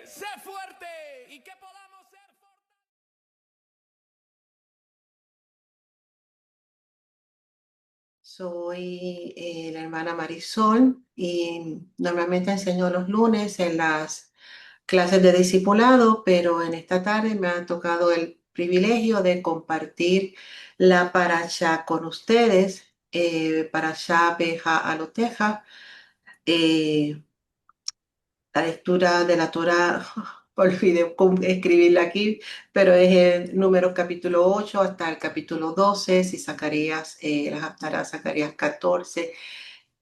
Sé fuerte y que podamos ser fuertes. Soy la hermana Marisol y normalmente enseño los lunes en las clases de discipulado, pero en esta tarde me ha tocado el privilegio de compartir la parashá con ustedes, parashá Beja Aloteja, eh, la lectura de la Torá. Olvidé escribirla aquí, pero es el número capítulo 8 hasta el capítulo 12, si Zacarías, las Haftará, Zacarías 14.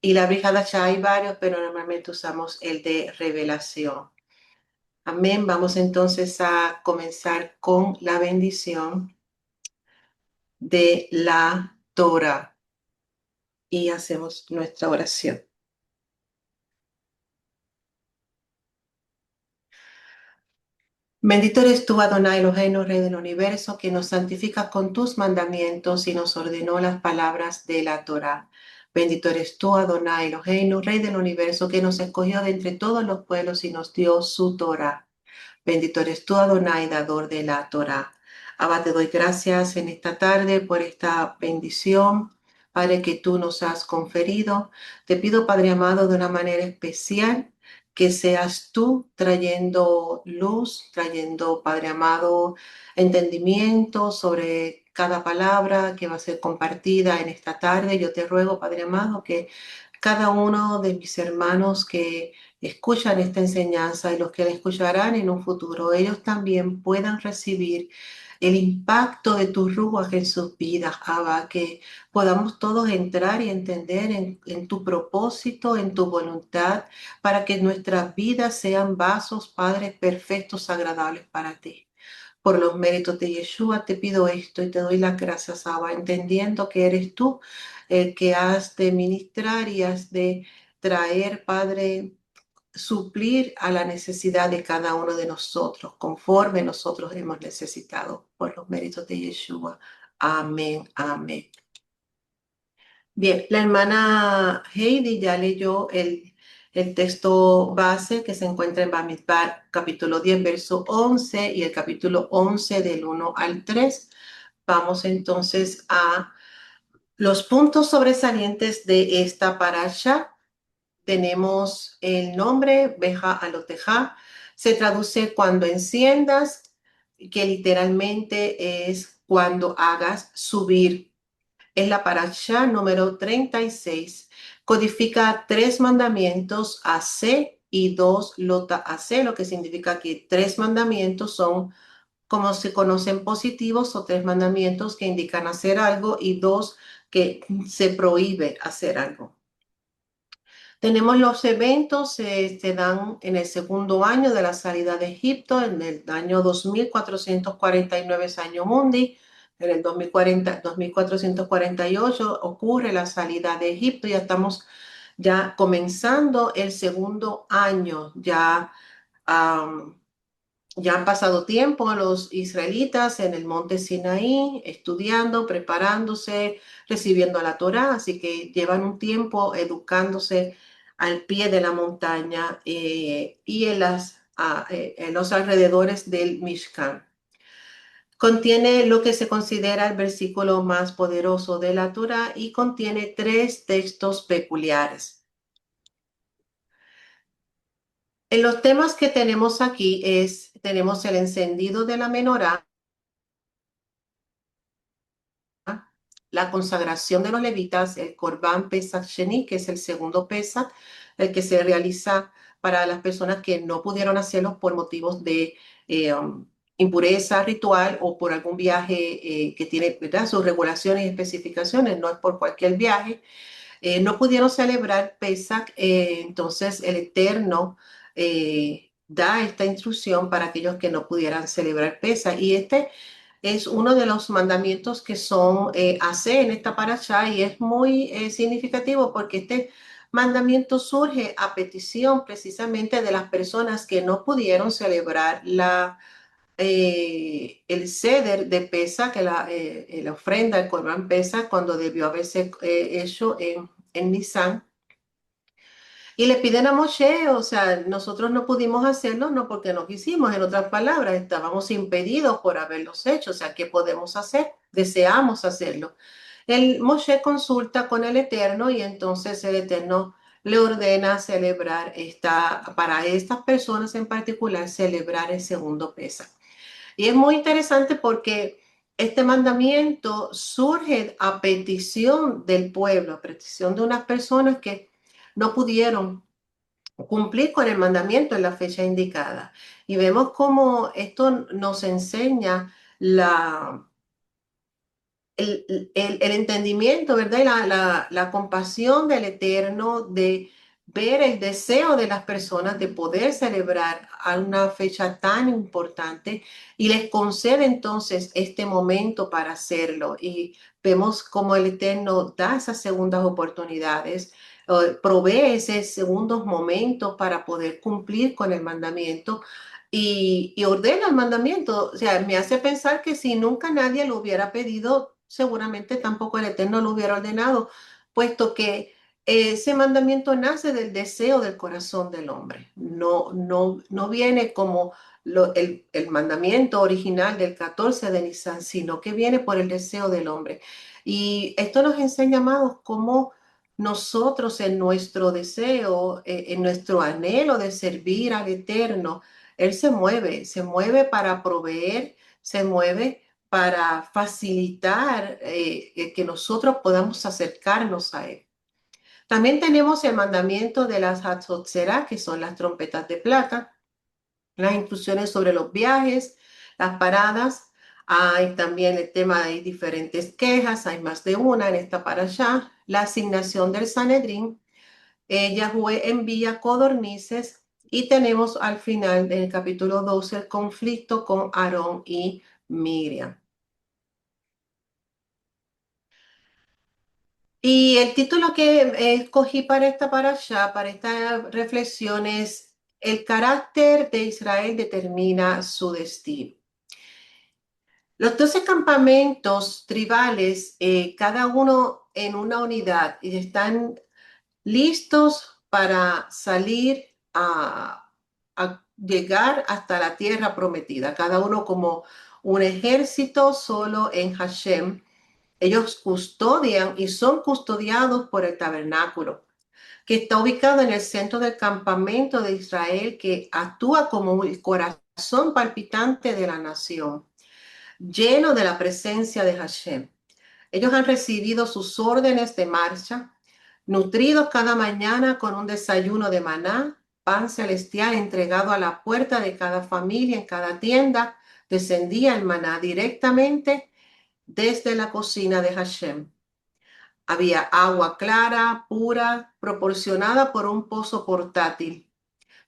Y la Brihada ya hay varios, pero normalmente usamos el de revelación. Amén. Vamos entonces a comenzar con la bendición de la Torah y hacemos nuestra oración. Bendito eres tú, Adonai Eloheinu, Rey del universo, que nos santifica con tus mandamientos y nos ordenó las palabras de la Torá. Bendito eres tú, Adonai Eloheinu, Rey del universo, que nos escogió de entre todos los pueblos y nos dio su Torá. Bendito eres tú, Adonai, dador de la Torá. Abba, te doy gracias en esta tarde por esta bendición, Padre, que tú nos has conferido. Te pido, Padre amado, de una manera especial, que seas tú trayendo luz, trayendo, Padre amado, entendimiento sobre cada palabra que va a ser compartida en esta tarde. Yo te ruego, Padre amado, que cada uno de mis hermanos que escuchan esta enseñanza y los que la escucharán en un futuro, ellos también puedan recibir el impacto de tu ruaj en sus vidas, Abba, que podamos todos entrar y entender en tu propósito, en tu voluntad, para que nuestras vidas sean vasos, Padre, perfectos, agradables para ti. Por los méritos de Yeshua te pido esto y te doy las gracias, Abba, entendiendo que eres tú el que has de ministrar y has de traer, Padre, suplir a la necesidad de cada uno de nosotros, conforme nosotros hemos necesitado, por los méritos de Yeshua. Amén, amén. Bien, la hermana Heidi ya leyó el texto base que se encuentra en Bamidbar, capítulo 10, verso 11, y el capítulo 11 del 1 al 3. Vamos entonces a los puntos sobresalientes de esta parasha. Tenemos el nombre, Beja Aloteja, se traduce cuando enciendas, que literalmente es cuando hagas subir. Es la parashá número 36. Codifica 3 mandamientos AC y 2 lota AC, lo que significa que 3 mandamientos son como se conocen positivos o 3 mandamientos que indican hacer algo y 2 que se prohíbe hacer algo. Tenemos los eventos, se dan en el segundo año de la salida de Egipto, en el año 2449 año mundi. En el 2448 ocurre la salida de Egipto. Ya estamos comenzando el segundo año. Ya han pasado tiempo los israelitas en el monte Sinaí, estudiando, preparándose, recibiendo la Torá, así que llevan un tiempo educándose al pie de la montaña y en los alrededores del Mishkan. Contiene lo que se considera el versículo más poderoso de la Torá y contiene 3 textos peculiares. En los temas que tenemos aquí tenemos el encendido de la menorá, la consagración de los levitas, el Corban Pesach Sheni, que es el segundo Pesach, el que se realiza para las personas que no pudieron hacerlo por motivos de impureza ritual o por algún viaje que tiene, ¿verdad?, sus regulaciones y especificaciones, no es por cualquier viaje. No pudieron celebrar Pesach, entonces el Eterno da esta instrucción para aquellos que no pudieran celebrar Pesaj. Y este es uno de los mandamientos que son hace en esta parashá y es muy significativo porque este mandamiento surge a petición precisamente de las personas que no pudieron celebrar el ceder de Pesa, que la ofrenda, el Corban Pesa, cuando debió haberse hecho en Nisan. Y le piden a Moshe, o sea, nosotros no pudimos hacerlo, no porque no quisimos, en otras palabras, estábamos impedidos por haberlos hecho, o sea, ¿qué podemos hacer? Deseamos hacerlo. El Moshe consulta con el Eterno y entonces el Eterno le ordena celebrar para estas personas en particular, celebrar el segundo Pesa. Y es muy interesante porque este mandamiento surge a petición del pueblo, a petición de unas personas que no pudieron cumplir con el mandamiento en la fecha indicada. Y vemos cómo esto nos enseña el entendimiento, ¿verdad? Y la compasión del Eterno de ver el deseo de las personas de poder celebrar a una fecha tan importante y les concede entonces este momento para hacerlo. Y vemos cómo el Eterno da esas segundas oportunidades, provee esos segundos momentos para poder cumplir con el mandamiento y ordena el mandamiento. O sea, me hace pensar que si nunca nadie lo hubiera pedido, seguramente tampoco el Eterno lo hubiera ordenado, puesto que ese mandamiento nace del deseo del corazón del hombre. No viene como el mandamiento original del 14 de Nisan, sino que viene por el deseo del hombre. Y esto nos enseña, amados, cómo nosotros en nuestro deseo, en nuestro anhelo de servir al Eterno, él se mueve para proveer, se mueve para facilitar que nosotros podamos acercarnos a Él. También tenemos el mandamiento de las Hatzotzerah, que son las trompetas de plata, las instrucciones sobre los viajes, las paradas. Hay también el tema de diferentes quejas, hay más de una en esta parashá. La asignación del Sanedrín, Yahweh envía codornices y tenemos al final del capítulo 12 el conflicto con Aarón y Miriam. Y el título que escogí para esta parashá, para esta reflexión es El carácter de Israel determina su destino. Los 12 campamentos tribales, cada uno en una unidad, y están listos para salir a llegar hasta la tierra prometida, cada uno como un ejército solo en Hashem. Ellos custodian y son custodiados por el tabernáculo, que está ubicado en el centro del campamento de Israel, que actúa como el corazón palpitante de la nación, lleno de la presencia de Hashem. Ellos han recibido sus órdenes de marcha, nutridos cada mañana con un desayuno de maná, pan celestial entregado a la puerta de cada familia en cada tienda. Descendía el maná directamente desde la cocina de Hashem. Había agua clara, pura, proporcionada por un pozo portátil,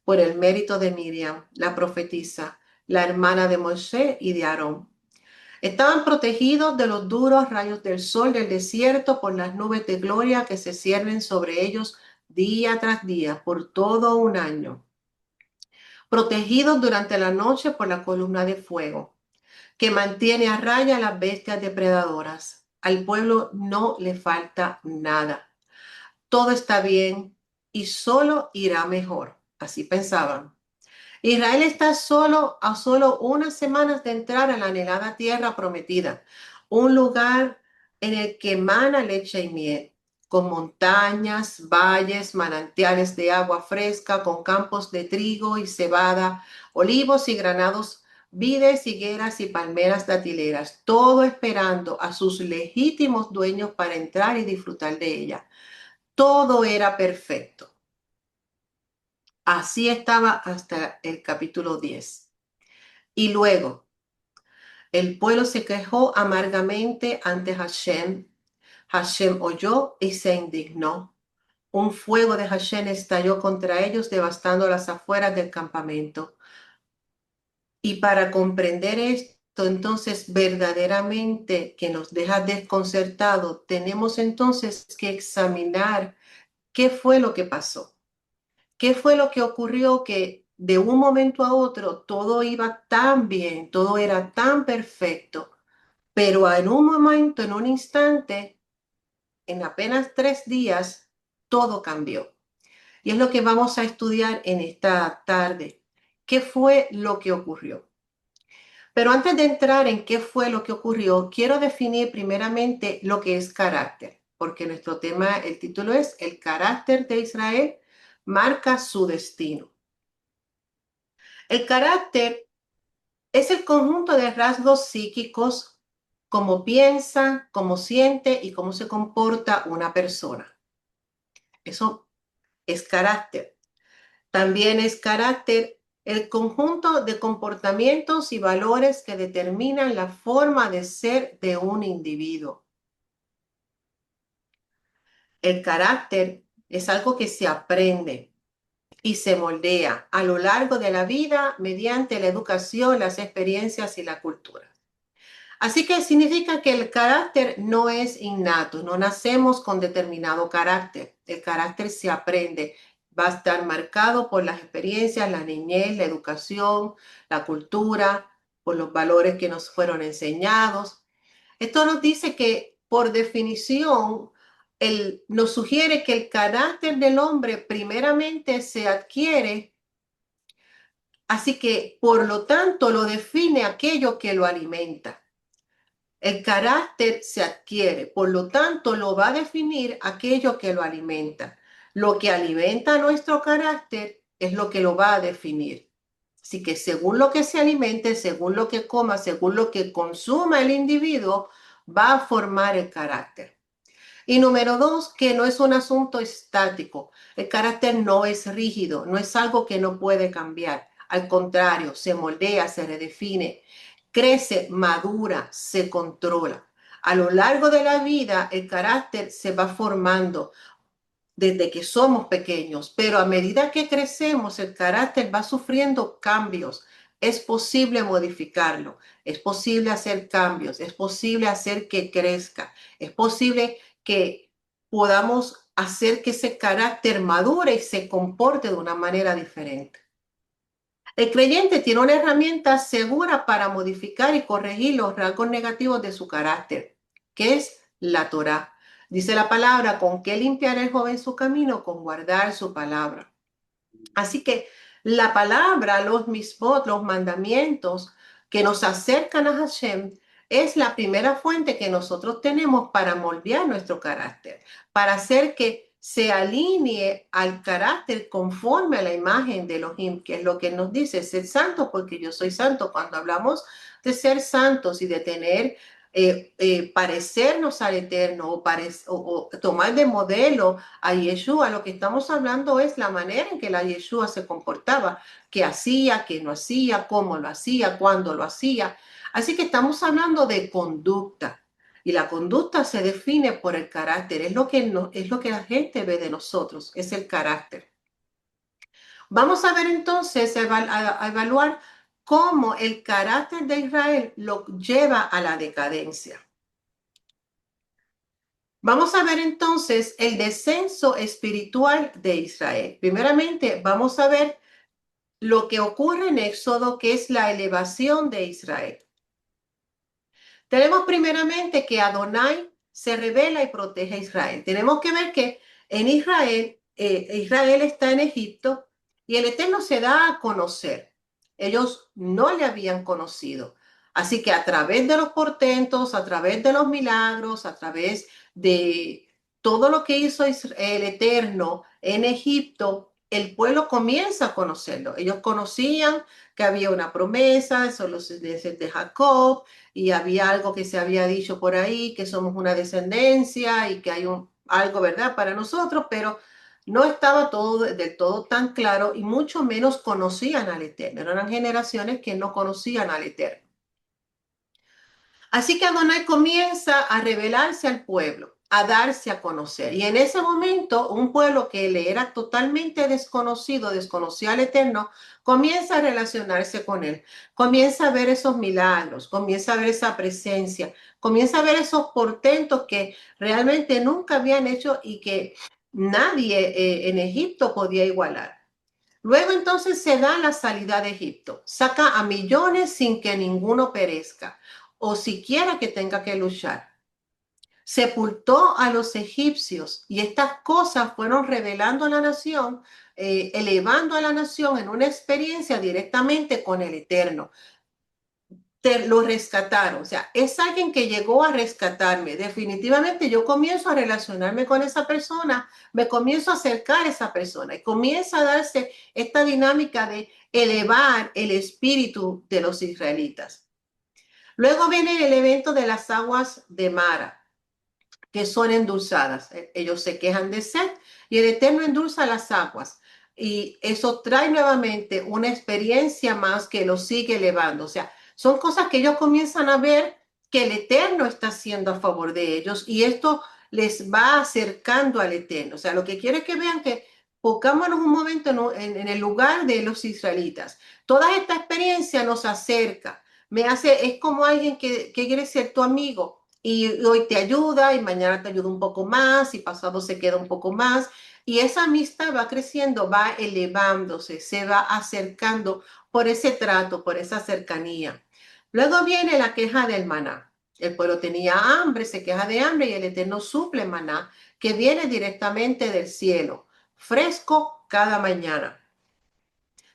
por el mérito de Miriam, la profetisa, la hermana de Moshe y de Aarón. Estaban protegidos de los duros rayos del sol del desierto por las nubes de gloria que se ciernen sobre ellos día tras día por todo un año. Protegidos durante la noche por la columna de fuego que mantiene a raya a las bestias depredadoras. Al pueblo no le falta nada. Todo está bien y solo irá mejor. Así pensaban. Israel está a solo unas semanas de entrar a la anhelada tierra prometida, un lugar en el que emana leche y miel, con montañas, valles, manantiales de agua fresca, con campos de trigo y cebada, olivos y granados, vides, higueras y palmeras datileras, todo esperando a sus legítimos dueños para entrar y disfrutar de ella. Todo era perfecto. Así estaba hasta el capítulo 10. Y luego el pueblo se quejó amargamente ante Hashem. Hashem oyó y se indignó. un fuego de Hashem estalló contra ellos, devastando las afueras del campamento. Y para comprender esto, entonces verdaderamente que nos deja desconcertado, tenemos entonces que examinar qué fue lo que pasó, qué fue lo que ocurrió que de un momento a otro todo iba tan bien, todo era tan perfecto, pero en un momento, en un instante, en apenas 3 días, todo cambió. Y es lo que vamos a estudiar en esta tarde. ¿Qué fue lo que ocurrió? Pero antes de entrar en qué fue lo que ocurrió, quiero definir primeramente lo que es carácter, porque nuestro tema, el título es El carácter de Israel marca su destino. El carácter es el conjunto de rasgos psíquicos, cómo piensa, cómo siente y cómo se comporta una persona. Eso es carácter. También es carácter el conjunto de comportamientos y valores que determinan la forma de ser de un individuo. El carácter es algo que se aprende y se moldea a lo largo de la vida mediante la educación, las experiencias y la cultura. Así que significa que el carácter no es innato, no nacemos con determinado carácter. El carácter se aprende, va a estar marcado por las experiencias, la niñez, la educación, la cultura, por los valores que nos fueron enseñados. Esto nos dice que, por definición, nos sugiere que el carácter del hombre primeramente se adquiere, así que, por lo tanto, lo define aquello que lo alimenta. El carácter se adquiere, por lo tanto, lo va a definir aquello que lo alimenta. Lo que alimenta nuestro carácter es lo que lo va a definir. Así que según lo que se alimente, según lo que coma, según lo que consuma el individuo, va a formar el carácter. Y número dos, que no es un asunto estático. El carácter no es rígido, no es algo que no puede cambiar. Al contrario, se moldea, se redefine, crece, madura, se controla. A lo largo de la vida, el carácter se va formando desde que somos pequeños, pero a medida que crecemos, el carácter va sufriendo cambios. Es posible modificarlo, es posible hacer cambios, es posible hacer que crezca, es posible que podamos hacer que ese carácter madure y se comporte de una manera diferente. El creyente tiene una herramienta segura para modificar y corregir los rasgos negativos de su carácter, que es la Torá. Dice la palabra, ¿con qué limpiará el joven su camino? Con guardar su palabra. Así que la palabra, los misbot, los mandamientos que nos acercan a Hashem, es la primera fuente que nosotros tenemos para moldear nuestro carácter, para hacer que se alinee al carácter conforme a la imagen de Elohim, que es lo que nos dice, ser santo porque yo soy santo. Cuando hablamos de ser santos y de tener parecernos al Eterno o tomar de modelo a Yeshua, lo que estamos hablando es la manera en que la Yeshua se comportaba, qué hacía, qué no hacía, cómo lo hacía, cuándo lo hacía. Así que estamos hablando de conducta. Y la conducta se define por el carácter, es lo que la gente ve de nosotros, es el carácter. Vamos a ver entonces, a evaluar cómo el carácter de Israel lo lleva a la decadencia. Vamos a ver entonces el descenso espiritual de Israel. Primeramente, vamos a ver lo que ocurre en Éxodo, que es la elevación de Israel. Tenemos primeramente que Adonai se revela y protege a Israel. Tenemos que ver que en Israel, Israel está en Egipto y el Eterno se da a conocer. Ellos no le habían conocido. Así que a través de los portentos, a través de los milagros, a través de todo lo que hizo el Eterno en Egipto, el pueblo comienza a conocerlo. Ellos conocían que había una promesa, son los de Jacob, y había algo que se había dicho por ahí, que somos una descendencia y que hay algo, ¿verdad?, para nosotros, pero no estaba todo del todo tan claro y mucho menos conocían al Eterno. Eran generaciones que no conocían al Eterno. Así que Adonai comienza a revelarse al pueblo. a darse a conocer. Y en ese momento, un pueblo que le era totalmente desconocido, desconocía al Eterno, comienza a relacionarse con él, comienza a ver esos milagros, comienza a ver esa presencia, comienza a ver esos portentos que realmente nunca habían hecho y que nadie en Egipto podía igualar. Luego entonces se da la salida de Egipto, saca a millones sin que ninguno perezca o siquiera que tenga que luchar. Sepultó a los egipcios y estas cosas fueron revelando a la nación, elevando a la nación en una experiencia directamente con el Eterno. Lo rescataron, o sea, es alguien que llegó a rescatarme. Definitivamente yo comienzo a relacionarme con esa persona, me comienzo a acercar a esa persona y comienza a darse esta dinámica de elevar el espíritu de los israelitas. Luego viene el evento de las aguas de Mara, que son endulzadas. Ellos se quejan de sed y el Eterno endulza las aguas. Y eso trae nuevamente una experiencia más que los sigue elevando. O sea, son cosas que ellos comienzan a ver que el Eterno está haciendo a favor de ellos y esto les va acercando al Eterno. O sea, lo que quiero es que vean que pongámonos un momento en el lugar de los israelitas. Toda esta experiencia nos acerca. Es como alguien que quiere ser tu amigo y hoy te ayuda y mañana te ayuda un poco más y pasado se queda un poco más y esa amistad va creciendo, va elevándose, se va acercando por ese trato, por esa cercanía. Luego viene la queja del maná. El pueblo tenía hambre, se queja de hambre y el Eterno suple maná que viene directamente del cielo, fresco cada mañana.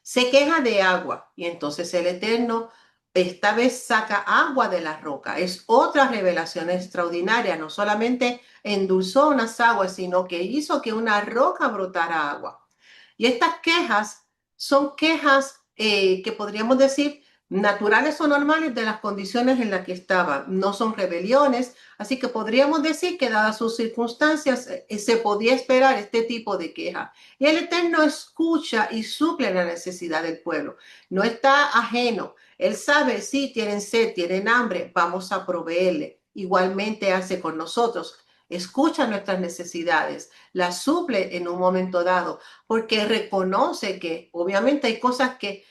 Se queja de agua y entonces el Eterno esta vez saca agua de la roca. Es otra revelación extraordinaria. No solamente endulzó unas aguas, sino que hizo que una roca brotara agua. Y estas quejas son quejas que podríamos decir naturales o normales de las condiciones en las que estaban. No son rebeliones, así que podríamos decir que dadas sus circunstancias se podía esperar este tipo de queja. Y el Eterno escucha y suple la necesidad del pueblo. No está ajeno. Él sabe, sí, tienen sed, tienen hambre, vamos a proveerle. Igualmente hace con nosotros. Escucha nuestras necesidades, las suple en un momento dado, porque reconoce que obviamente hay cosas que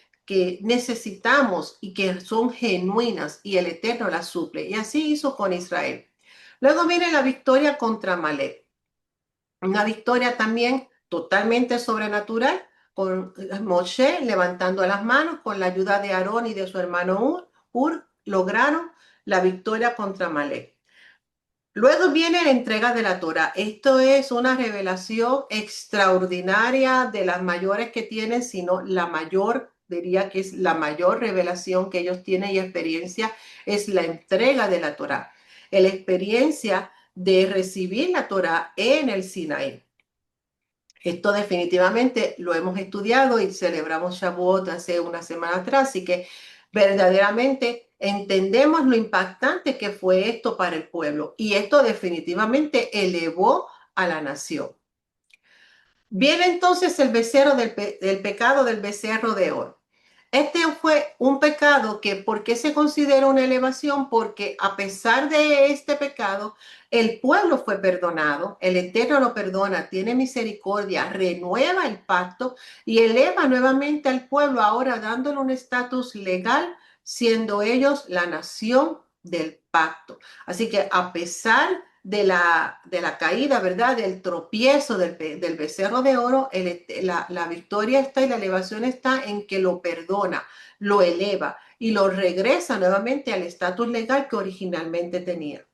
necesitamos y que son genuinas y el Eterno las suple. Y así hizo con Israel. Luego viene la victoria contra Amalek. Una victoria también totalmente sobrenatural, con Moshe levantando las manos, con la ayuda de Aarón y de su hermano Ur lograron la victoria contra Amalek. Luego viene la entrega de la Torah. Esto es una revelación extraordinaria de las mayores que tienen, sino la mayor, diría que es la mayor revelación que ellos tienen y experiencia, es la entrega de la Torah. La experiencia de recibir la Torah en el Sinaí. Esto definitivamente lo hemos estudiado y celebramos Shavuot hace una semana atrás, así que verdaderamente entendemos lo impactante que fue esto para el pueblo y esto definitivamente elevó a la nación. Viene entonces el becerro del pecado del becerro de oro. Este fue un pecado que, ¿por qué se considera una elevación? Porque a pesar de este pecado, el pueblo fue perdonado, el Eterno lo perdona, tiene misericordia, renueva el pacto y eleva nuevamente al pueblo, ahora dándole un estatus legal, siendo ellos la nación del pacto. Así que a pesar de la caída, ¿verdad? Del tropiezo del becerro de oro, la victoria está y la elevación está en que lo perdona, lo eleva y lo regresa nuevamente al estatus legal que originalmente tenía.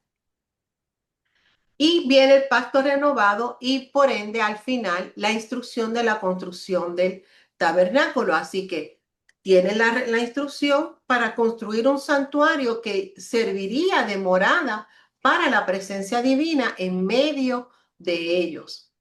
Y viene el pacto renovado y por ende al final la instrucción de la construcción del tabernáculo. Así que tiene la instrucción para construir un santuario que serviría de morada para la presencia divina en medio de ellos.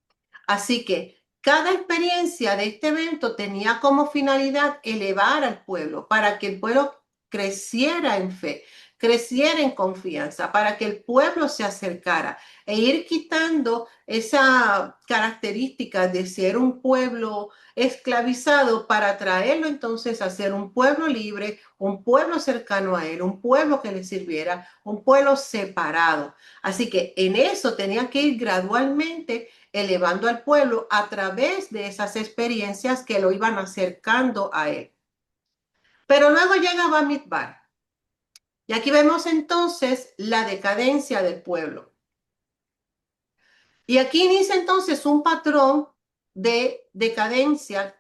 Así que cada experiencia de este evento tenía como finalidad elevar al pueblo para que el pueblo creciera en fe, creciera en confianza, para que el pueblo se acercara e ir quitando esa característica de ser un pueblo esclavizado para traerlo entonces a ser un pueblo libre, un pueblo cercano a él, un pueblo que le sirviera, un pueblo separado. Así que en eso tenía que ir gradualmente elevando al pueblo a través de esas experiencias que lo iban acercando a él. Pero luego llega Bamidbar. Y aquí vemos entonces la decadencia del pueblo. Y aquí inicia entonces un patrón de decadencia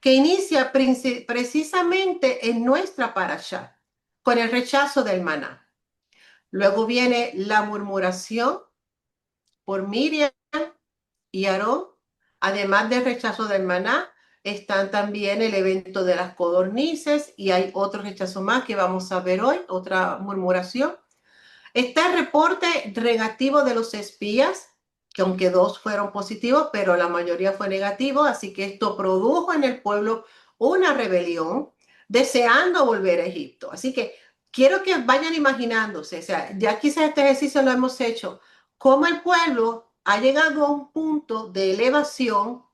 que inicia precisamente en nuestra parashá, con el rechazo del maná. Luego viene la murmuración por Miriam y Aarón. Además del rechazo del maná, están también el evento de las codornices y hay otro rechazo más que vamos a ver hoy, otra murmuración. Está el reporte negativo de los espías, que aunque dos fueron positivos, pero la mayoría fue negativo, así que esto produjo en el pueblo una rebelión, deseando volver a Egipto. Así que quiero que vayan imaginándose, o sea, ya quizás este ejercicio lo hemos hecho, cómo el pueblo ha llegado a un punto de elevación,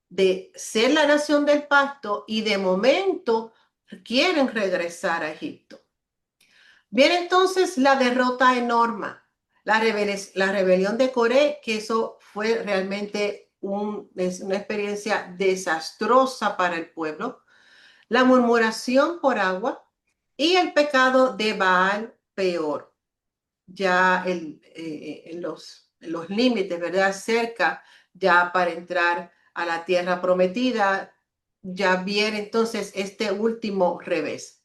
de ser la nación del pacto y de momento quieren regresar a Egipto. Viene entonces la derrota enorme, la rebelión de Coré, que eso fue realmente una experiencia desastrosa para el pueblo, la murmuración por agua y el pecado de Baal peor, ya en los límites, ¿verdad? Cerca ya para entrar a la tierra prometida, ya viene entonces este último revés.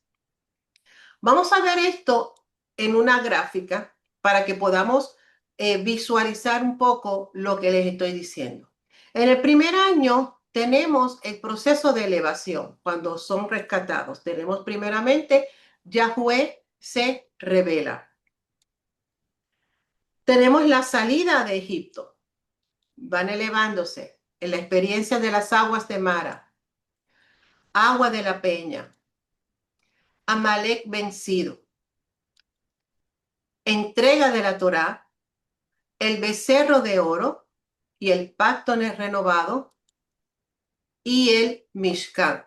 Vamos a ver esto en una gráfica para que podamos visualizar un poco lo que les estoy diciendo. En el primer año tenemos el proceso de elevación, cuando son rescatados. Tenemos primeramente, Yahweh se revela. Tenemos la salida de Egipto. Van elevándose en la experiencia de las aguas de Mara, agua de la peña, Amalek vencido, entrega de la Torá, el becerro de oro y el pacto renovado y el Mishkan.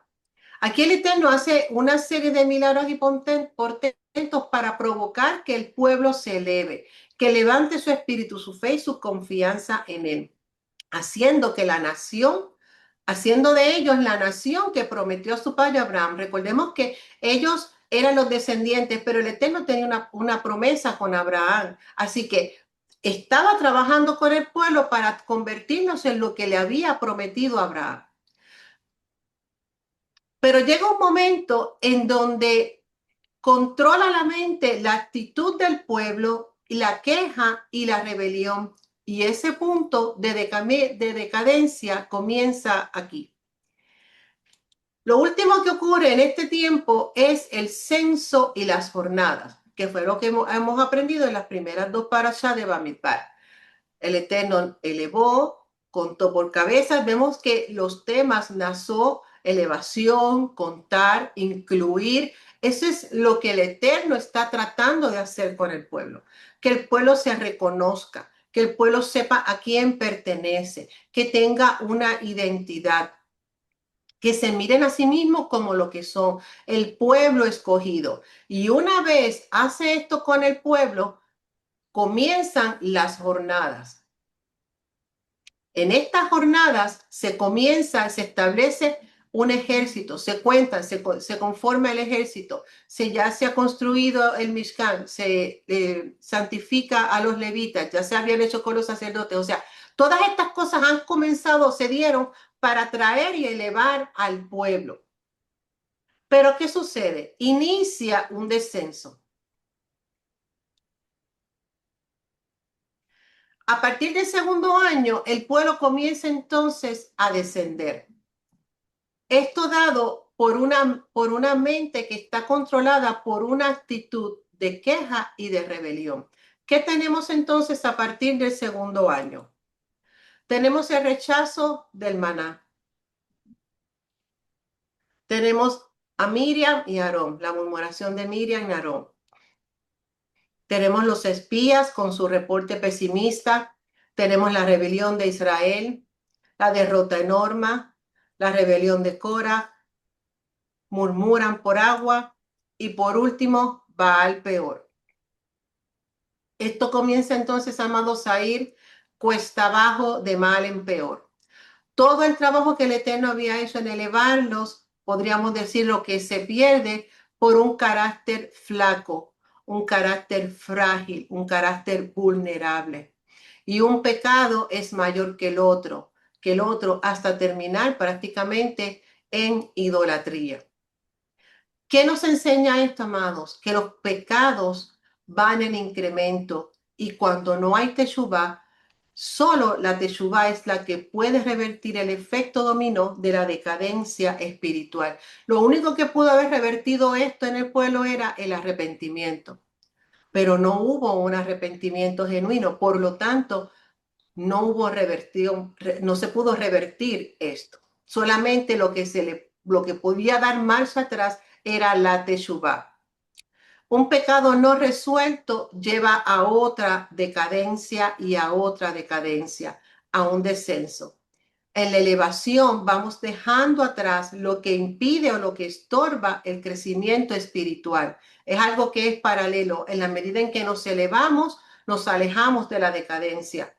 Aquí el Eterno hace una serie de milagros y portentos para provocar que el pueblo se eleve, que levante su espíritu, su fe y su confianza en él, haciendo que la nación, haciendo de ellos la nación que prometió a su padre Abraham. Recordemos que ellos eran los descendientes, pero el Eterno tenía una promesa con Abraham. Así que estaba trabajando con el pueblo para convertirnos en lo que le había prometido a Abraham. Pero llega un momento en donde controla la mente la actitud del pueblo, y la queja y la rebelión. Y ese punto de decadencia comienza aquí. Lo último que ocurre en este tiempo es el censo y las jornadas, que fue lo que hemos aprendido en las primeras dos parashas de Bamidbar. El Eterno elevó, contó por cabezas. Vemos que los temas nació, elevación, contar, incluir. Eso es lo que el Eterno está tratando de hacer con el pueblo. Que el pueblo se reconozca, que el pueblo sepa a quién pertenece, que tenga una identidad, que se miren a sí mismos como lo que son, el pueblo escogido. Y una vez hace esto con el pueblo, comienzan las jornadas. En estas jornadas se establece un ejército, se cuenta, se conforma el ejército, ya se ha construido el Mishkan, se santifica a los levitas, ya se habían hecho con los sacerdotes. O sea, todas estas cosas han comenzado, se dieron para traer y elevar al pueblo. Pero ¿qué sucede? Inicia un descenso. A partir del segundo año, el pueblo comienza entonces a descender. Esto dado por una mente que está controlada por una actitud de queja y de rebelión. ¿Qué tenemos entonces a partir del segundo año? Tenemos el rechazo del maná. Tenemos a Miriam y Aarón, la murmuración de Miriam y Aarón. Tenemos los espías con su reporte pesimista, tenemos la rebelión de Israel, la derrota enorme, la rebelión de Cora, murmuran por agua y por último, Baal peor. Esto comienza entonces, amados, a ir cuesta abajo de mal en peor. Todo el trabajo que el Eterno había hecho en elevarlos, podríamos decir lo que se pierde por un carácter flaco, un carácter frágil, un carácter vulnerable. Y un pecado es mayor que el otro hasta terminar prácticamente en idolatría. ¿Qué nos enseña esto, amados? Que los pecados van en incremento y cuando no hay teshuvá, solo la teshuvá es la que puede revertir el efecto dominó de la decadencia espiritual. Lo único que pudo haber revertido esto en el pueblo era el arrepentimiento, pero no hubo un arrepentimiento genuino. Por lo tanto, no hubo reversión, no se pudo revertir esto. Solamente lo que podía dar marcha atrás era la teshuvá. Un pecado no resuelto lleva a otra decadencia y a otra decadencia, a un descenso. En la elevación vamos dejando atrás lo que impide o lo que estorba el crecimiento espiritual. Es algo que es paralelo. En la medida en que nos elevamos, nos alejamos de la decadencia.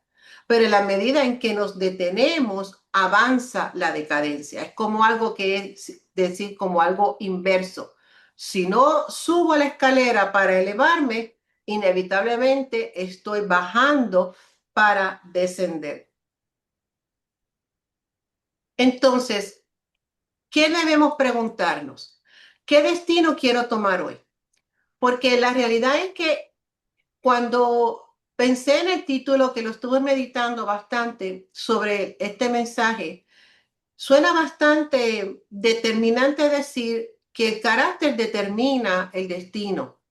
Pero en la medida en que nos detenemos, avanza la decadencia. Es como algo que es decir, como algo inverso. Si no subo la escalera para elevarme, inevitablemente estoy bajando para descender. Entonces, ¿qué debemos preguntarnos? ¿Qué destino quiero tomar hoy? Porque la realidad es que cuando pensé en el título, que lo estuve meditando bastante sobre este mensaje, suena bastante determinante decir que el carácter determina el destino.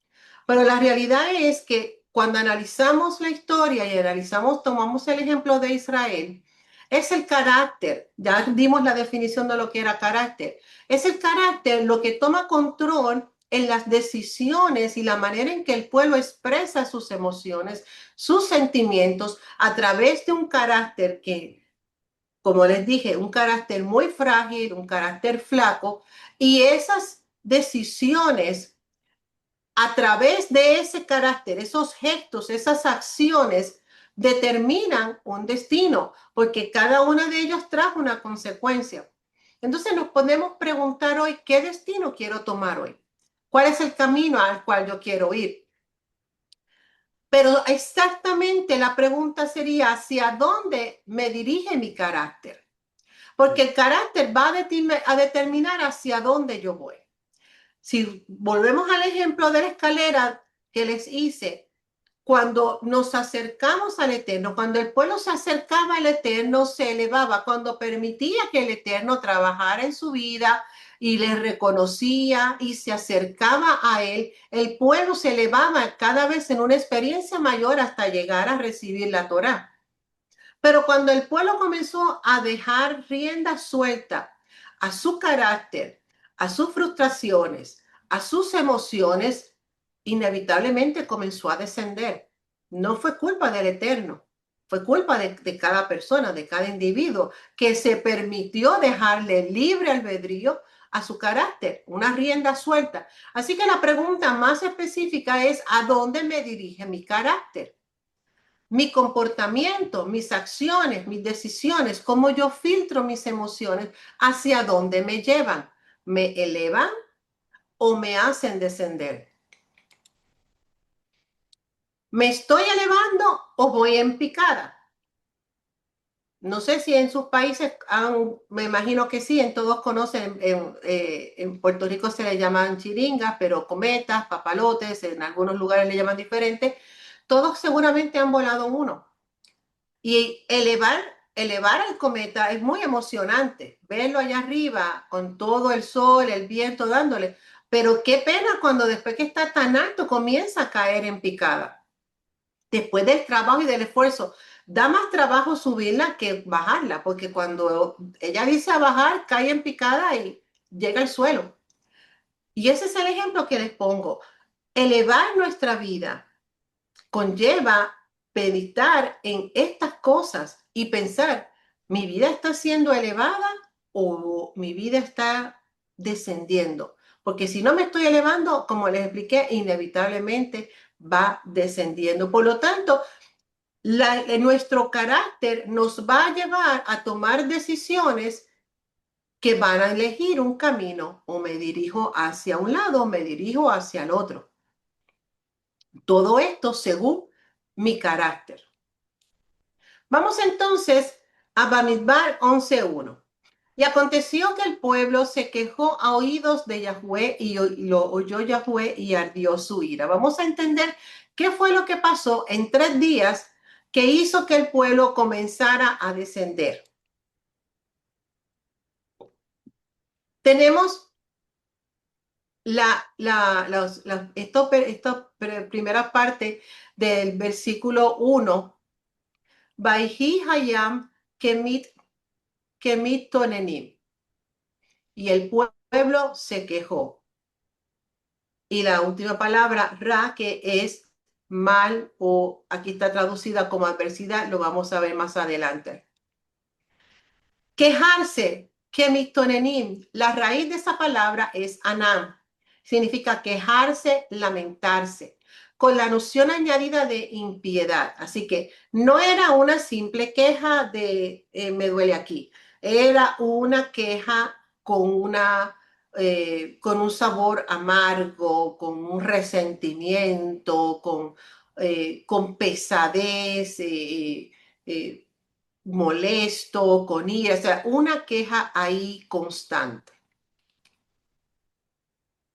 Pero la realidad es que cuando analizamos la historia y tomamos el ejemplo de Israel, es el carácter, ya dimos la definición de lo que era carácter, es el carácter lo que toma control en las decisiones y la manera en que el pueblo expresa sus emociones, sus sentimientos a través de un carácter que, como les dije, un carácter muy frágil, un carácter flaco, y esas decisiones a través de ese carácter, esos gestos, esas acciones determinan un destino, porque cada una de ellos trajo una consecuencia. Entonces nos podemos preguntar hoy, ¿qué destino quiero tomar hoy? ¿Cuál es el camino al cual yo quiero ir? Pero exactamente la pregunta sería, ¿hacia dónde me dirige mi carácter? Porque el carácter va a determinar hacia dónde yo voy. Si volvemos al ejemplo de la escalera que les hice, cuando nos acercamos al Eterno, cuando el pueblo se acercaba al Eterno, se elevaba, cuando permitía que el Eterno trabajara en su vida y le reconocía y se acercaba a él, el pueblo se elevaba cada vez en una experiencia mayor hasta llegar a recibir la Torá. Pero cuando el pueblo comenzó a dejar rienda suelta a su carácter, a sus frustraciones, a sus emociones, inevitablemente comenzó a descender. No fue culpa del Eterno, fue culpa de cada persona, de cada individuo, que se permitió dejarle libre albedrío a su carácter, una rienda suelta. Así que la pregunta más específica es, ¿a dónde me dirige mi carácter? Mi comportamiento, mis acciones, mis decisiones, cómo yo filtro mis emociones, hacia dónde me llevan, me elevan o me hacen descender. ¿Me estoy elevando o voy en picada? No sé si en sus países, me imagino que sí, en todos conocen, en Puerto Rico se le llaman chiringas, pero cometas, papalotes, en algunos lugares le llaman diferente. Todos seguramente han volado uno. Y elevar al cometa es muy emocionante, verlo allá arriba con todo el sol, el viento dándole, pero qué pena cuando después que está tan alto comienza a caer en picada. Después del trabajo y del esfuerzo, da más trabajo subirla que bajarla, porque cuando ella dice a bajar, cae en picada y llega al suelo. Y ese es el ejemplo que les pongo. Elevar nuestra vida conlleva meditar en estas cosas y pensar, ¿mi vida está siendo elevada o mi vida está descendiendo? Porque si no me estoy elevando, como les expliqué, inevitablemente va descendiendo. Por lo tanto, nuestro carácter nos va a llevar a tomar decisiones que van a elegir un camino, o me dirijo hacia un lado o me dirijo hacia el otro. Todo esto según mi carácter. Vamos entonces a Bamidbar 11:1. Y aconteció que el pueblo se quejó a oídos de Yahweh y lo oyó Yahweh y ardió su ira. Vamos a entender qué fue lo que pasó en 3 días que hizo que el pueblo comenzara a descender. Tenemos esta primera parte del versículo 1. Vaihi hayam kemit tonenim. Y el pueblo se quejó. Y la última palabra, ra, que es mal, o aquí está traducida como adversidad, lo vamos a ver más adelante. Quejarse, kemitonenim, la raíz de esa palabra es anam, significa quejarse, lamentarse, con la noción añadida de impiedad. Así que no era una simple queja de me duele aquí, era una queja con un sabor amargo, con un resentimiento, con pesadez, molesto, con ira, o sea, una queja ahí constante.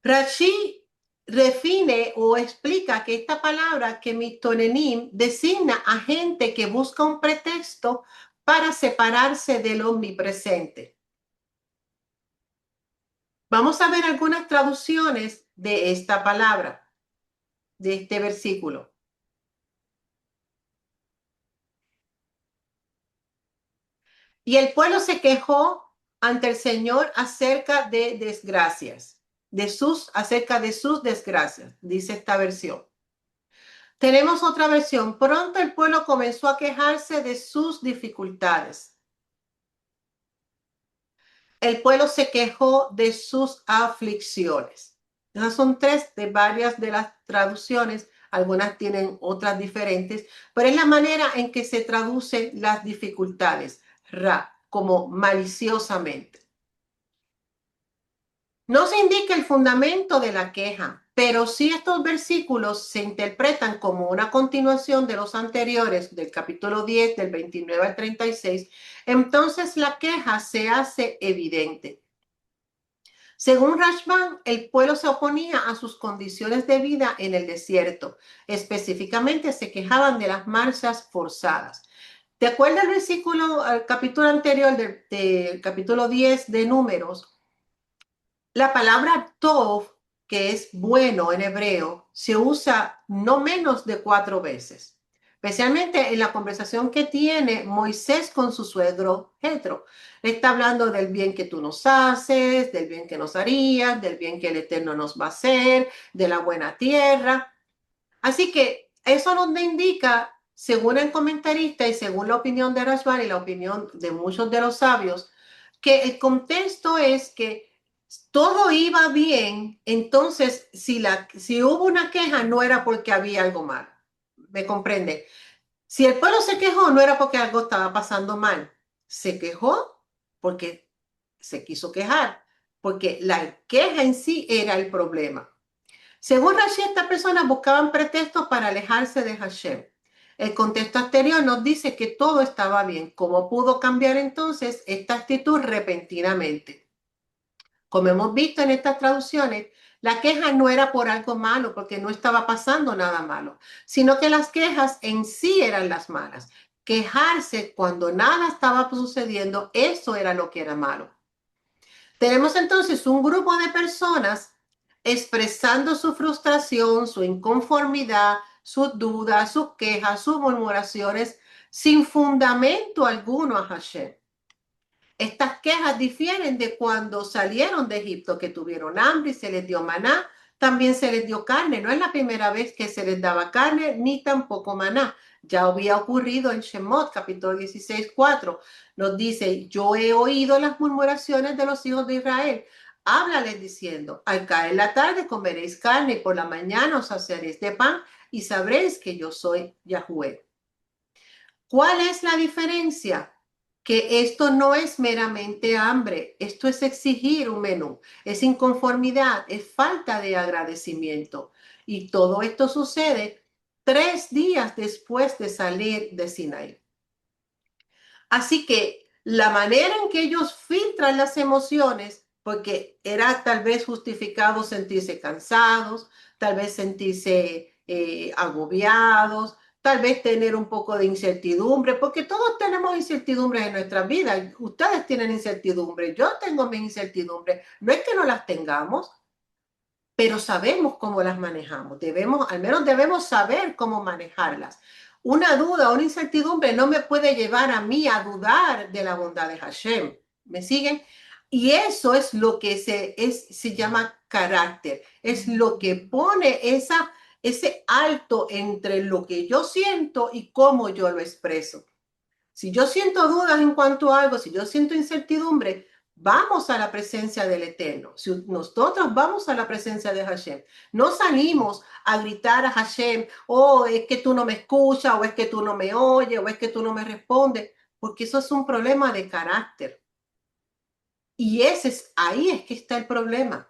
Rashi define o explica que esta palabra que mitonenim designa a gente que busca un pretexto para separarse del omnipresente. Vamos a ver algunas traducciones de esta palabra, de este versículo. Y el pueblo se quejó ante el Señor acerca de desgracias, acerca de sus desgracias, dice esta versión. Tenemos otra versión. Pronto el pueblo comenzó a quejarse de sus dificultades. El pueblo se quejó de sus aflicciones. Esas son 3 de varias de las traducciones. Algunas tienen otras diferentes, pero es la manera en que se traducen las dificultades. Ra, como maliciosamente. No se indica el fundamento de la queja, pero sí estos versículos se interpretan como una continuación de los anteriores, del capítulo 10, del 29 al 36. Entonces la queja se hace evidente. Según Rashban, el pueblo se oponía a sus condiciones de vida en el desierto. Específicamente se quejaban de las marchas forzadas. ¿Te acuerdas el versículo, el capítulo anterior del capítulo 10 de Números? La palabra tov, que es bueno en hebreo, se usa no menos de 4 veces, especialmente en la conversación que tiene Moisés con su suegro Jetro. Está hablando del bien que tú nos haces, del bien que nos harías, del bien que el Eterno nos va a hacer, de la buena tierra. Así que eso nos indica, según el comentarista y según la opinión de Rashban y la opinión de muchos de los sabios, que el contexto es que todo iba bien, entonces si hubo una queja no era porque había algo mal. ¿Me comprende? Si el pueblo se quejó no era porque algo estaba pasando mal. Se quejó porque se quiso quejar, porque la queja en sí era el problema. Según Rashi, estas personas buscaban pretextos para alejarse de Hashem. El contexto anterior nos dice que todo estaba bien. ¿Cómo pudo cambiar entonces esta actitud repentinamente? Como hemos visto en estas traducciones, la queja no era por algo malo, porque no estaba pasando nada malo, sino que las quejas en sí eran las malas. Quejarse cuando nada estaba sucediendo, eso era lo que era malo. Tenemos entonces un grupo de personas expresando su frustración, su inconformidad, sus dudas, sus quejas, sus murmuraciones, sin fundamento alguno a Hashem. Estas quejas difieren de cuando salieron de Egipto, que tuvieron hambre y se les dio maná, también se les dio carne. No es la primera vez que se les daba carne, ni tampoco maná. Ya había ocurrido en Shemot, capítulo 16, 4. Nos dice, yo he oído las murmuraciones de los hijos de Israel. Háblales diciendo, al caer la tarde comeréis carne y por la mañana os saciaréis de pan y sabréis que yo soy Yahweh. ¿Cuál es la diferencia? Que esto no es meramente hambre, esto es exigir un menú, es inconformidad, es falta de agradecimiento. Y todo esto sucede 3 días después de salir de Sinaí. Así que la manera en que ellos filtran las emociones, porque era tal vez justificado sentirse cansados, tal vez sentirse agobiados, tal vez tener un poco de incertidumbre, porque todos tenemos incertidumbres en nuestra vida. Ustedes tienen incertidumbre, yo tengo mi incertidumbre. No es que no las tengamos, pero sabemos cómo las manejamos. Al menos debemos saber cómo manejarlas. Una duda, una incertidumbre no me puede llevar a mí a dudar de la bondad de Hashem. ¿Me siguen? Y eso es lo que se llama carácter. Es lo que pone ese alto entre lo que yo siento y cómo yo lo expreso. Si yo siento dudas en cuanto a algo, si yo siento incertidumbre, vamos a la presencia del Eterno. Si nosotros vamos a la presencia de Hashem, no salimos a gritar a Hashem, oh, es que tú no me escuchas, o es que tú no me oyes, o es que tú no me respondes, porque eso es un problema de carácter. Y ahí es que está el problema.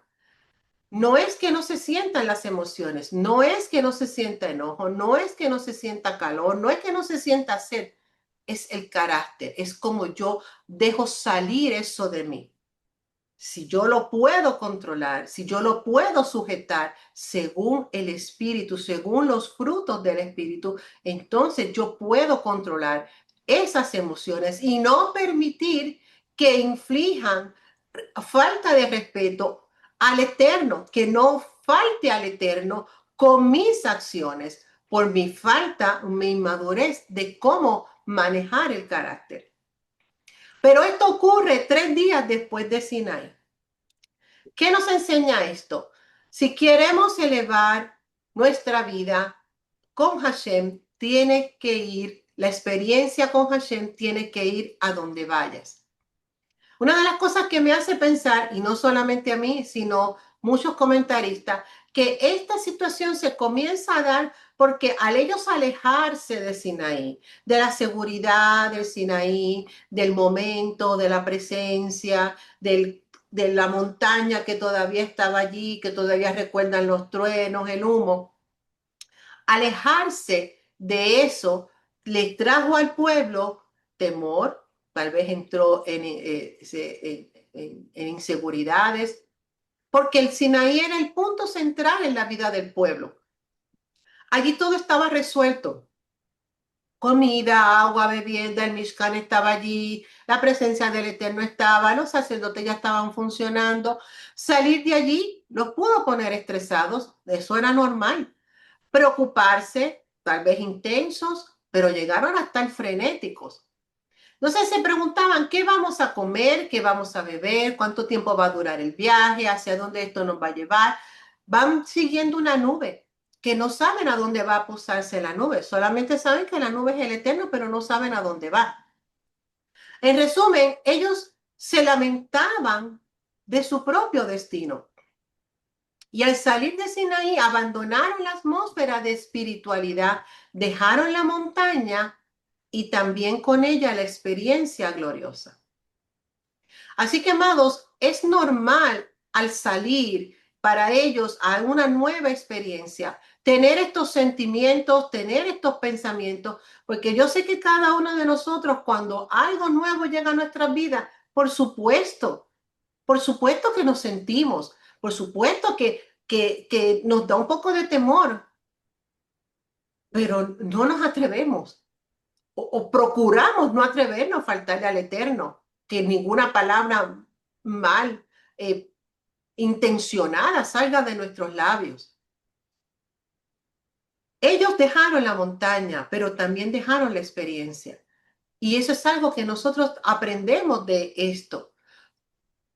No es que no se sientan las emociones, no es que no se sienta enojo, no es que no se sienta calor, no es que no se sienta sed, es el carácter, es como yo dejo salir eso de mí. Si yo lo puedo controlar, si yo lo puedo sujetar según el Espíritu, según los frutos del Espíritu, entonces yo puedo controlar esas emociones y no permitir que inflijan falta de respeto al Eterno, que no falte al Eterno con mis acciones por mi falta, mi inmadurez de cómo manejar el carácter. Pero esto ocurre 3 días después de Sinaí. ¿Qué nos enseña esto? Si queremos elevar nuestra vida con Hashem, la experiencia con Hashem tiene que ir a donde vayas. Una de las cosas que me hace pensar, y no solamente a mí, sino muchos comentaristas, que esta situación se comienza a dar porque al ellos alejarse de Sinaí, de la seguridad del Sinaí, del momento, de la presencia, de la montaña que todavía estaba allí, que todavía recuerdan los truenos, el humo, alejarse de eso le trajo al pueblo temor, tal vez entró en inseguridades, porque el Sinaí era el punto central en la vida del pueblo. Allí todo estaba resuelto. Comida, agua, bebienda, el Mishkan estaba allí, la presencia del Eterno estaba, los sacerdotes ya estaban funcionando. Salir de allí los pudo poner estresados, eso era normal. Preocuparse, tal vez intensos, pero llegaron a estar frenéticos. Entonces se preguntaban, ¿qué vamos a comer? ¿Qué vamos a beber? ¿Cuánto tiempo va a durar el viaje? ¿Hacia dónde esto nos va a llevar? Van siguiendo una nube, que no saben a dónde va a posarse la nube. Solamente saben que la nube es el Eterno, pero no saben a dónde va. En resumen, ellos se lamentaban de su propio destino. Y al salir de Sinaí, abandonaron la atmósfera de espiritualidad, dejaron la montaña y también con ella la experiencia gloriosa. Así que, amados, es normal al salir para ellos a una nueva experiencia, tener estos sentimientos, tener estos pensamientos, porque yo sé que cada uno de nosotros, cuando algo nuevo llega a nuestras vidas, por supuesto que nos sentimos, por supuesto que nos da un poco de temor, pero no nos atrevemos o procuramos no atrevernos a faltarle al Eterno, que ninguna palabra mal intencionada salga de nuestros labios. Ellos dejaron la montaña, pero también dejaron la experiencia. Y eso es algo que nosotros aprendemos de esto.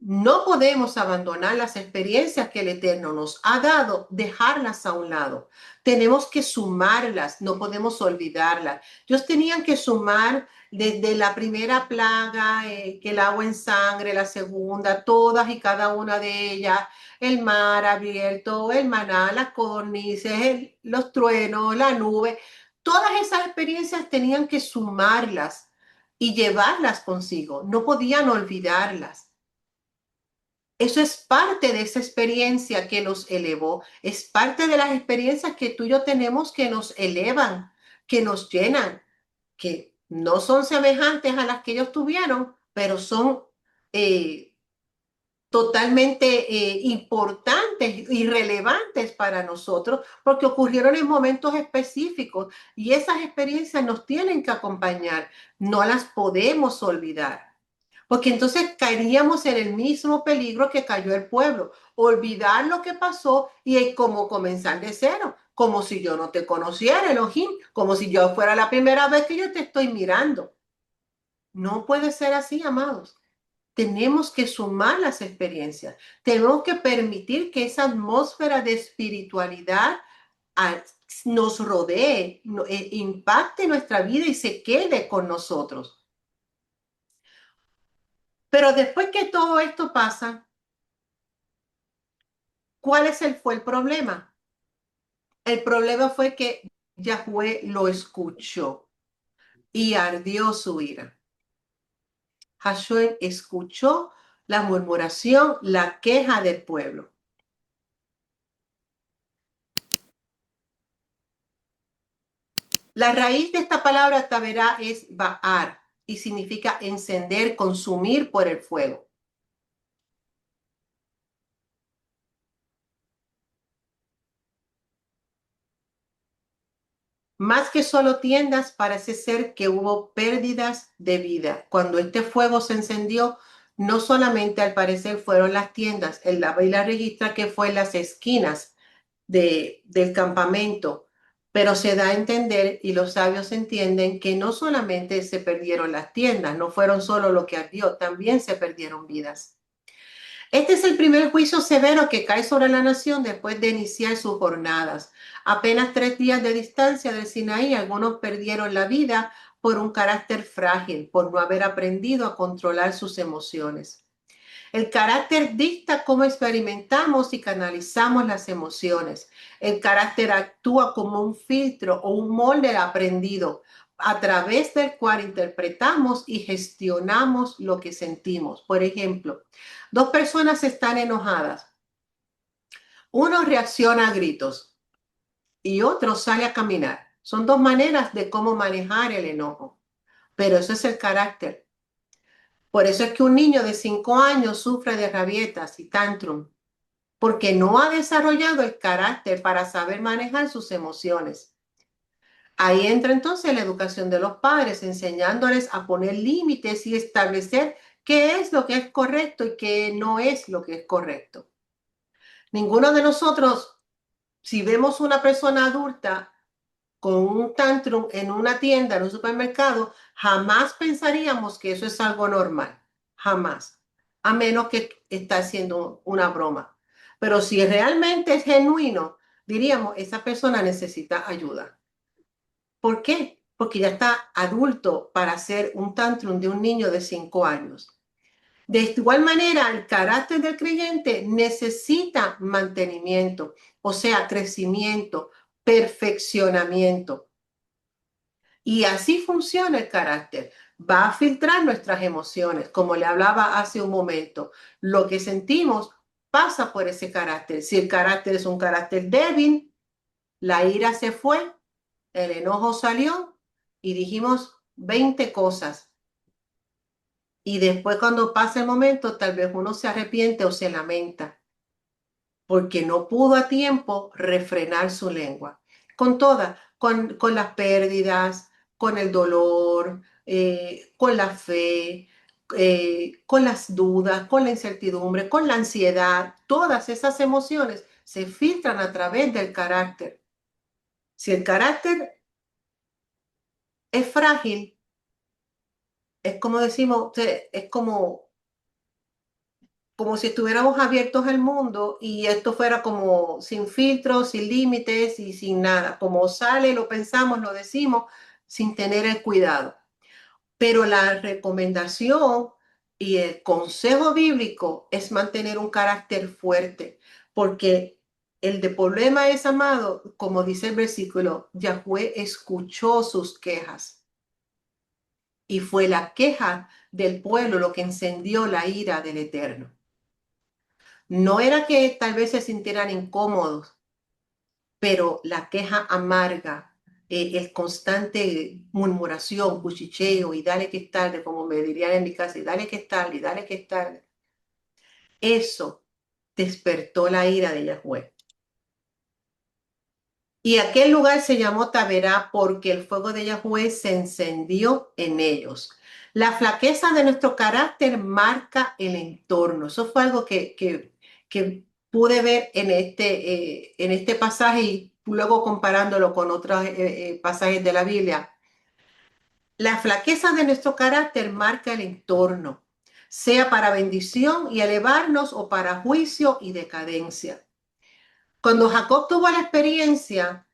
No podemos abandonar las experiencias que el Eterno nos ha dado, dejarlas a un lado. Tenemos que sumarlas, no podemos olvidarlas. Ellos tenían que sumar desde la primera plaga, que el agua en sangre, la segunda, todas y cada una de ellas, el mar abierto, el maná, las codornices, los truenos, la nube. Todas esas experiencias tenían que sumarlas y llevarlas consigo. No podían olvidarlas. Eso es parte de esa experiencia que nos elevó, es parte de las experiencias que tú y yo tenemos que nos elevan, que nos llenan, que no son semejantes a las que ellos tuvieron, pero son eh, totalmente importantes y relevantes para nosotros porque ocurrieron en momentos específicos y esas experiencias nos tienen que acompañar, no las podemos olvidar. Porque entonces caeríamos en el mismo peligro que cayó el pueblo, olvidar lo que pasó y es como comenzar de cero, como si yo no te conociera, Elohim, como si yo fuera la primera vez que yo te estoy mirando. No puede ser así, amados. Tenemos que sumar las experiencias, tenemos que permitir que esa atmósfera de espiritualidad nos rodee, impacte nuestra vida y se quede con nosotros. Pero después que todo esto pasa, fue el problema? El problema fue que Yahweh lo escuchó y ardió su ira. Hashem escuchó la murmuración, la queja del pueblo. La raíz de esta palabra taberá es ba'ar y significa encender, consumir por el fuego. Más que solo tiendas, parece ser que hubo pérdidas de vida. Cuando este fuego se encendió, no solamente al parecer fueron las tiendas, el la Biblia registra que fue en las esquinas del campamento, pero se da a entender y los sabios entienden que no solamente se perdieron las tiendas, no fueron solo lo que ardió, también se perdieron vidas. Este es el primer juicio severo que cae sobre la nación después de iniciar sus jornadas. Apenas 3 días de distancia del Sinaí, algunos perdieron la vida por un carácter frágil, por no haber aprendido a controlar sus emociones. El carácter dicta cómo experimentamos y canalizamos las emociones. El carácter actúa como un filtro o un molde aprendido a través del cual interpretamos y gestionamos lo que sentimos. Por ejemplo, dos personas están enojadas. Uno reacciona a gritos y otro sale a caminar. Son dos maneras de cómo manejar el enojo, pero eso es el carácter. Por eso es que un niño de 5 años sufre de rabietas y tantrum, porque no ha desarrollado el carácter para saber manejar sus emociones. Ahí entra entonces la educación de los padres, enseñándoles a poner límites y establecer qué es lo que es correcto y qué no es lo que es correcto. Ninguno de nosotros, si vemos una persona adulta con un tantrum en una tienda, en un supermercado, jamás pensaríamos que eso es algo normal. Jamás. A menos que está haciendo una broma. Pero si realmente es genuino, diríamos, esa persona necesita ayuda. ¿Por qué? Porque ya está adulto para hacer un tantrum de un niño de 5 años. De igual manera, el carácter del creyente necesita mantenimiento, o sea, crecimiento, perfeccionamiento. Y así funciona el carácter. Va a filtrar nuestras emociones, como le hablaba hace un momento. Lo que sentimos pasa por ese carácter. Si el carácter es un carácter débil, la ira se fue, el enojo salió y dijimos 20 cosas. Y después cuando pasa el momento, tal vez uno se arrepiente o se lamenta porque no pudo a tiempo refrenar su lengua. Con todas, con las pérdidas, con el dolor, con la fe, con las dudas, con la incertidumbre, con la ansiedad, todas esas emociones se filtran a través del carácter. Si el carácter es frágil, es como decimos, es como como si estuviéramos abiertos al mundo y esto fuera como sin filtros, sin límites y sin nada. Como sale, lo pensamos, lo decimos, sin tener el cuidado. Pero la recomendación y el consejo bíblico es mantener un carácter fuerte, porque el de problema es, amado, como dice el versículo, Yahweh escuchó sus quejas y fue la queja del pueblo lo que encendió la ira del Eterno. No era que tal vez se sintieran incómodos, pero la queja amarga, el constante murmuración, cuchicheo y dale que es tarde, como me dirían en mi casa, y dale que es tarde, y dale que es tarde, eso despertó la ira de Yahweh. Y aquel lugar se llamó Taberá porque el fuego de Yahweh se encendió en ellos. La flaqueza de nuestro carácter marca el entorno. Eso fue algo que pude ver en este pasaje y luego comparándolo con otros pasajes de la Biblia. La flaqueza de nuestro carácter marca el entorno, sea para bendición y elevarnos o para juicio y decadencia. Cuando Jacob tuvo la experiencia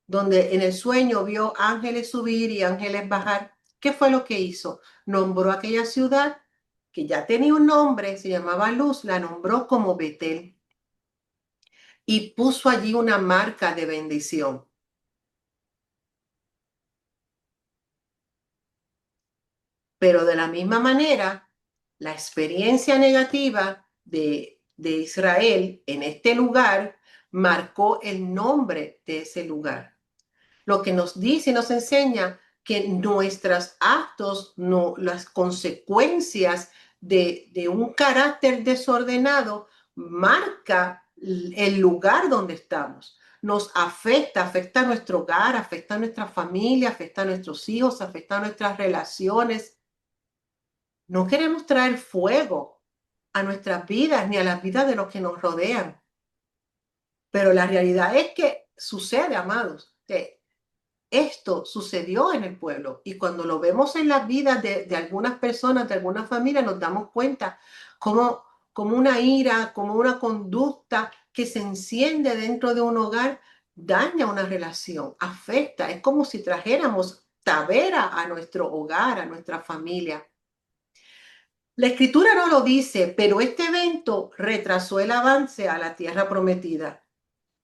donde en el sueño vio ángeles subir y ángeles bajar, ¿qué fue lo que hizo? Nombró aquella ciudad que ya tenía un nombre, se llamaba Luz, la nombró como Betel y puso allí una marca de bendición. Pero de la misma manera, la experiencia negativa de Israel en este lugar marcó el nombre de ese lugar. Lo que nos dice y nos enseña que nuestros actos, no, las consecuencias de un carácter desordenado marca el lugar donde estamos. Nos afecta, afecta a nuestro hogar, afecta a nuestra familia, afecta a nuestros hijos, afecta a nuestras relaciones. No queremos traer fuego a nuestras vidas ni a las vidas de los que nos rodean. Pero la realidad es que sucede, amados. Esto sucedió en el pueblo y cuando lo vemos en las vidas de algunas personas, de algunas familias, nos damos cuenta como una ira, como una conducta que se enciende dentro de un hogar, daña una relación, afecta. Es como si trajéramos tavera a nuestro hogar, a nuestra familia. La escritura no lo dice, pero este evento retrasó el avance a la tierra prometida,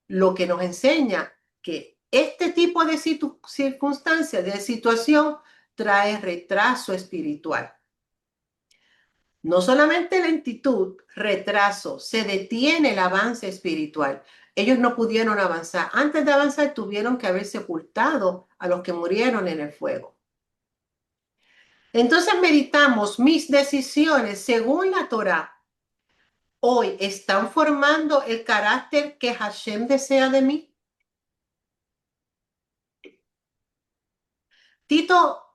lo que nos enseña que este tipo de circunstancias, de situación, trae retraso espiritual. No solamente lentitud, retraso, se detiene el avance espiritual. Ellos no pudieron avanzar. Antes de avanzar tuvieron que haber sepultado a los que murieron en el fuego. Entonces meditamos, mis decisiones según la Torá hoy están formando el carácter que Hashem desea de mí.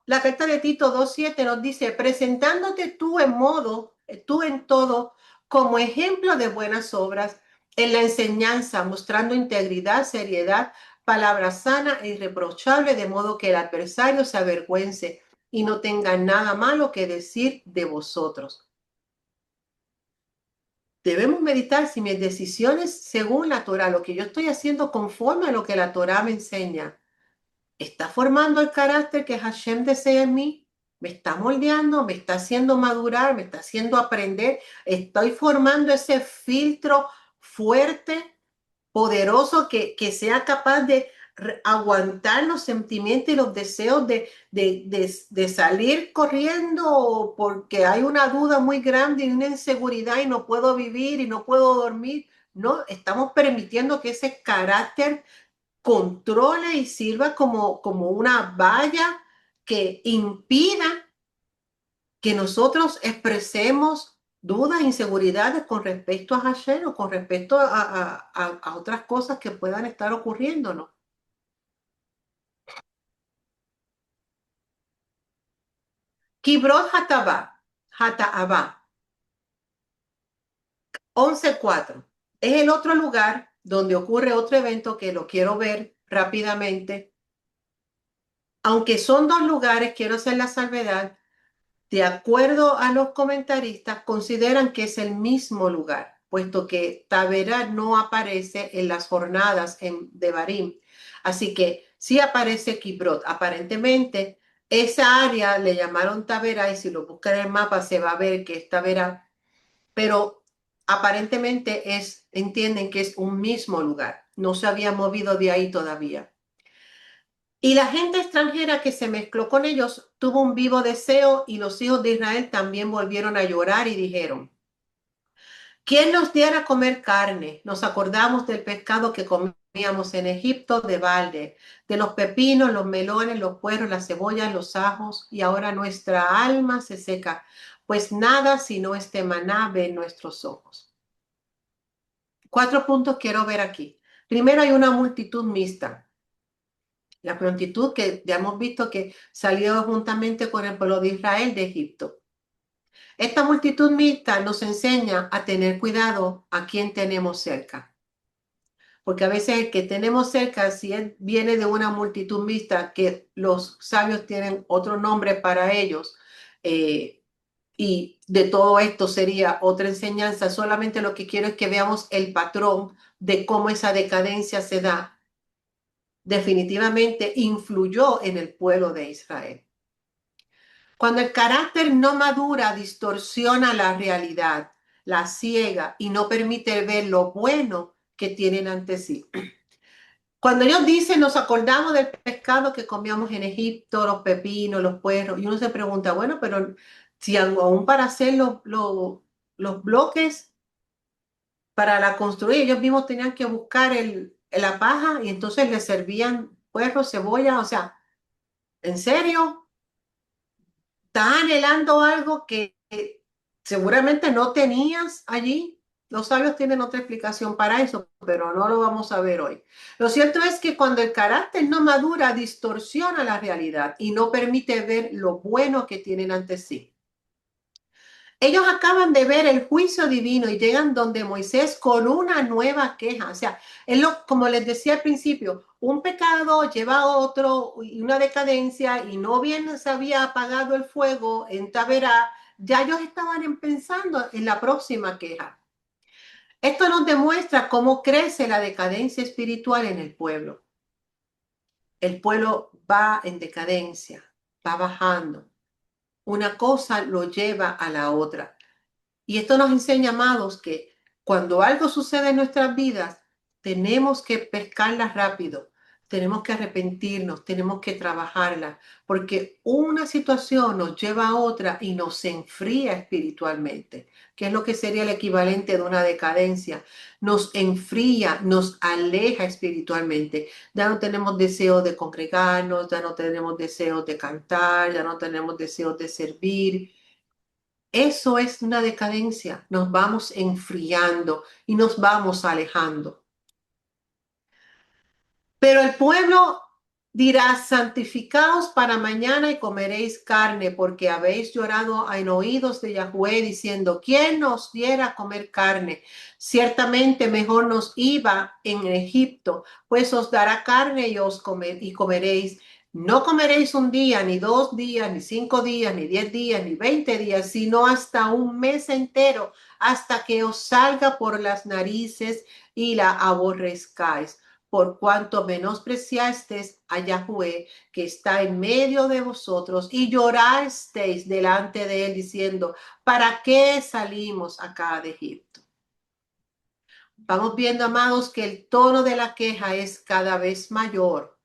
La carta de Tito 2:7 nos dice, presentándote tú en todo, como ejemplo de buenas obras, en la enseñanza, mostrando integridad, seriedad, palabra sana e irreprochable, de modo que el adversario se avergüence y no tenga nada malo que decir de vosotros. Debemos meditar si mis decisiones según la Torah, lo que yo estoy haciendo conforme a lo que la Torah me enseña, está formando el carácter que Hashem desea en mí, me está moldeando, me está haciendo madurar, me está haciendo aprender, estoy formando ese filtro fuerte, poderoso, que sea capaz de aguantar los sentimientos y los deseos de salir corriendo porque hay una duda muy grande y una inseguridad y no puedo vivir y no puedo dormir. No, estamos permitiendo que ese carácter controle y sirva como una valla que impida que nosotros expresemos dudas, inseguridades con respecto a Hashem o con respecto a otras cosas que puedan estar ocurriéndonos. Kibrot Hataabá, 11:4. Es el otro lugar donde ocurre otro evento que lo quiero ver rápidamente. Aunque son dos lugares, quiero hacer la salvedad. De acuerdo a los comentaristas, consideran que es el mismo lugar, puesto que Taberá no aparece en las jornadas en Devarim. Así que sí aparece Kibrot. Aparentemente, esa área le llamaron Taberá y si lo buscan en el mapa se va a ver que es Taberá, pero aparentemente entienden que es un mismo lugar. No se había movido de ahí todavía. Y la gente extranjera que se mezcló con ellos tuvo un vivo deseo y los hijos de Israel también volvieron a llorar y dijeron, ¿quién nos diera a comer carne? Nos acordamos del pescado que comíamos en Egipto de balde, de los pepinos, los melones, los puerros, las cebollas, los ajos, y ahora nuestra alma se seca, pues nada sino este maná ve en nuestros ojos. 4 puntos quiero ver aquí. Primero hay una multitud mixta. La multitud que ya hemos visto que salió juntamente con el pueblo de Israel de Egipto. Esta multitud mixta nos enseña a tener cuidado a quien tenemos cerca. Porque a veces el que tenemos cerca, si él viene de una multitud mixta, que los sabios tienen otro nombre para ellos, y de todo esto sería otra enseñanza. Solamente lo que quiero es que veamos el patrón de cómo esa decadencia se da. Definitivamente influyó en el pueblo de Israel. Cuando el carácter no madura, distorsiona la realidad, la ciega y no permite ver lo bueno que tienen ante sí. Cuando ellos dicen, nos acordamos del pescado que comíamos en Egipto, los pepinos, los puerros, y uno se pregunta, bueno, pero si aún para hacer los bloques, para la construir, ellos mismos tenían que buscar la paja y entonces les servían puerros, cebolla, o sea, ¿en serio? ¿Estás anhelando algo que seguramente no tenías allí? Los sabios tienen otra explicación para eso, pero no lo vamos a ver hoy. Lo cierto es que cuando el carácter no madura, distorsiona la realidad y no permite ver lo bueno que tienen ante sí. Ellos acaban de ver el juicio divino y llegan donde Moisés con una nueva queja. O sea, como les decía al principio, un pecado lleva a otro y una decadencia y no bien se había apagado el fuego en Taberá, ya ellos estaban pensando en la próxima queja. Esto nos demuestra cómo crece la decadencia espiritual en el pueblo. El pueblo va en decadencia, va bajando. Una cosa lo lleva a la otra. Y esto nos enseña, amados, que cuando algo sucede en nuestras vidas, tenemos que pescarla rápido, tenemos que arrepentirnos, tenemos que trabajarla, porque una situación nos lleva a otra y nos enfría espiritualmente, que es lo que sería el equivalente de una decadencia. Nos enfría, nos aleja espiritualmente. Ya no tenemos deseo de congregarnos, ya no tenemos deseo de cantar, ya no tenemos deseo de servir. Eso es una decadencia. Nos vamos enfriando y nos vamos alejando. Pero el pueblo dirá, santificaos para mañana y comeréis carne, porque habéis llorado en oídos de Yahweh diciendo, ¿quién nos diera a comer carne? Ciertamente mejor nos iba en Egipto, pues os dará carne y comeréis. No comeréis un día, ni 2 días, ni 5 días, ni 10 días, ni 20 días, sino hasta un mes entero, hasta que os salga por las narices y la aborrezcáis por cuanto menospreciasteis a Yahweh que está en medio de vosotros y llorasteis delante de él diciendo, ¿para qué salimos acá de Egipto? Vamos viendo, amados, que el tono de la queja es cada vez mayor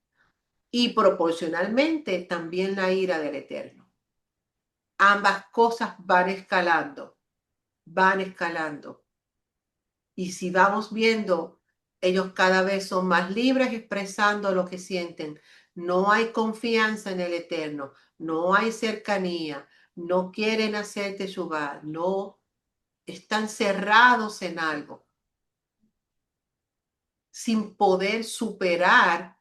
y proporcionalmente también la ira del Eterno. Ambas cosas van escalando, van escalando. Y si vamos viendo, ellos cada vez son más libres expresando lo que sienten. No hay confianza en el Eterno, no hay cercanía, no quieren hacer teshuvá, no están cerrados en algo, sin poder superar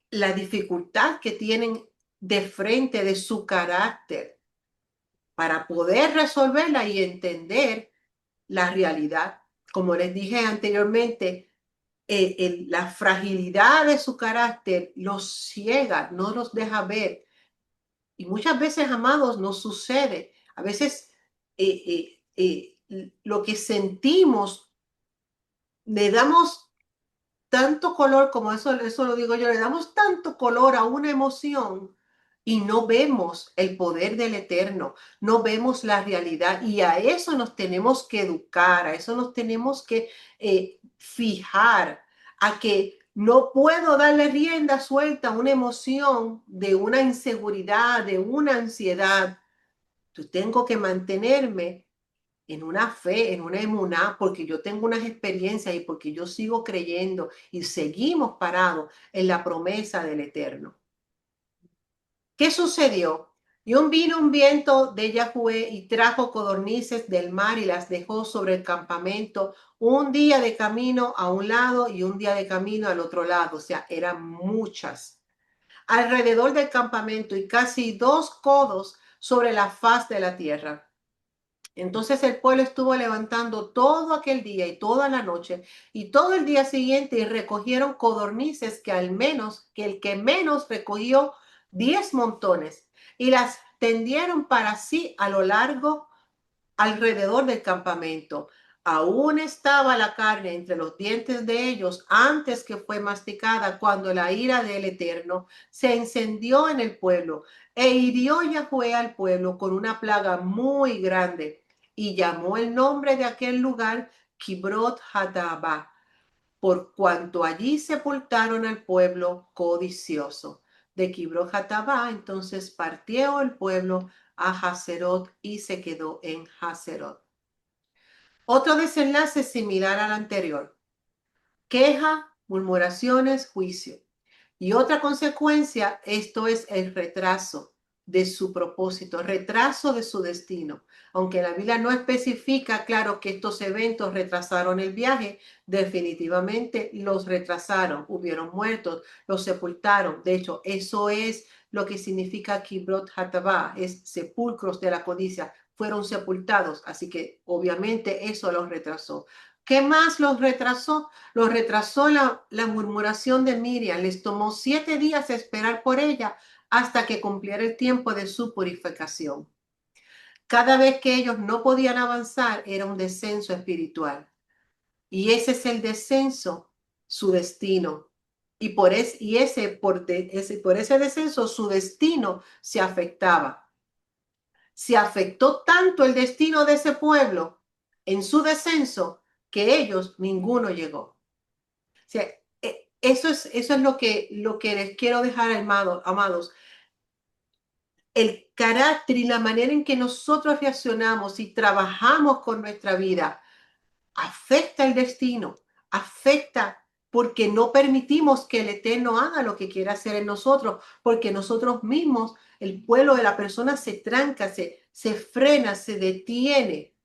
la dificultad que tienen de frente de su carácter para poder resolverla y entender la realidad. Como les dije anteriormente, la fragilidad de su carácter los ciega, no los deja ver Y muchas veces, amados, nos sucede. A veces lo que sentimos, le damos tanto color, como eso lo digo yo, le damos tanto color a una emoción y no vemos el poder del Eterno, no vemos la realidad y a eso nos tenemos que educar, a eso nos tenemos que fijar, a que no puedo darle rienda suelta a una emoción de una inseguridad, de una ansiedad. Yo tengo que mantenerme en una fe, en una emuná, porque yo tengo unas experiencias y porque yo sigo creyendo y seguimos parados en la promesa del Eterno. ¿Qué sucedió? Y vino un viento de Yahweh y trajo codornices del mar y las dejó sobre el campamento un día de camino a un lado y un día de camino al otro lado. O sea, eran muchas. Alrededor del campamento y casi 2 codos sobre la faz de la tierra. Entonces el pueblo estuvo levantando todo aquel día y toda la noche y todo el día siguiente y recogieron codornices que el que menos recogió 10 montones y las tendieron para sí a lo largo alrededor del campamento. Aún estaba la carne entre los dientes de ellos antes que fue masticada cuando la ira del Eterno se encendió en el pueblo e hirió Yahweh al pueblo con una plaga muy grande y llamó el nombre de aquel lugar Kibrot Hadaba, por cuanto allí sepultaron al pueblo codicioso. De Kibrot Hadaba entonces partió el pueblo a Haserot y se quedó en Haserot. Otro desenlace similar al anterior: queja, murmuraciones, juicio. Y otra consecuencia, esto es el retraso de su propósito, retraso de su destino. Aunque la Biblia no especifica, claro, que estos eventos retrasaron el viaje, definitivamente los retrasaron. Hubieron muertos, los sepultaron. De hecho, eso es lo que significa Kibrot Hatabah, es sepulcros de la codicia. Fueron sepultados, así que obviamente eso los retrasó. ¿Qué más los retrasó? Los retrasó la murmuración de Miriam. Les tomó 7 días esperar por ella hasta que cumpliera el tiempo de su purificación. Cada vez que ellos no podían avanzar era un descenso espiritual. Y ese es el descenso, su destino. Y por ese descenso su destino se afectaba. Se afectó tanto el destino de ese pueblo en su descenso que ellos, ninguno llegó. O sea, eso es lo que les quiero dejar, amados. El carácter y la manera en que nosotros reaccionamos y trabajamos con nuestra vida afecta el destino, afecta porque no permitimos que el Eterno haga lo que quiere hacer en nosotros, porque nosotros mismos, el pueblo de la persona se tranca, se frena, se detiene.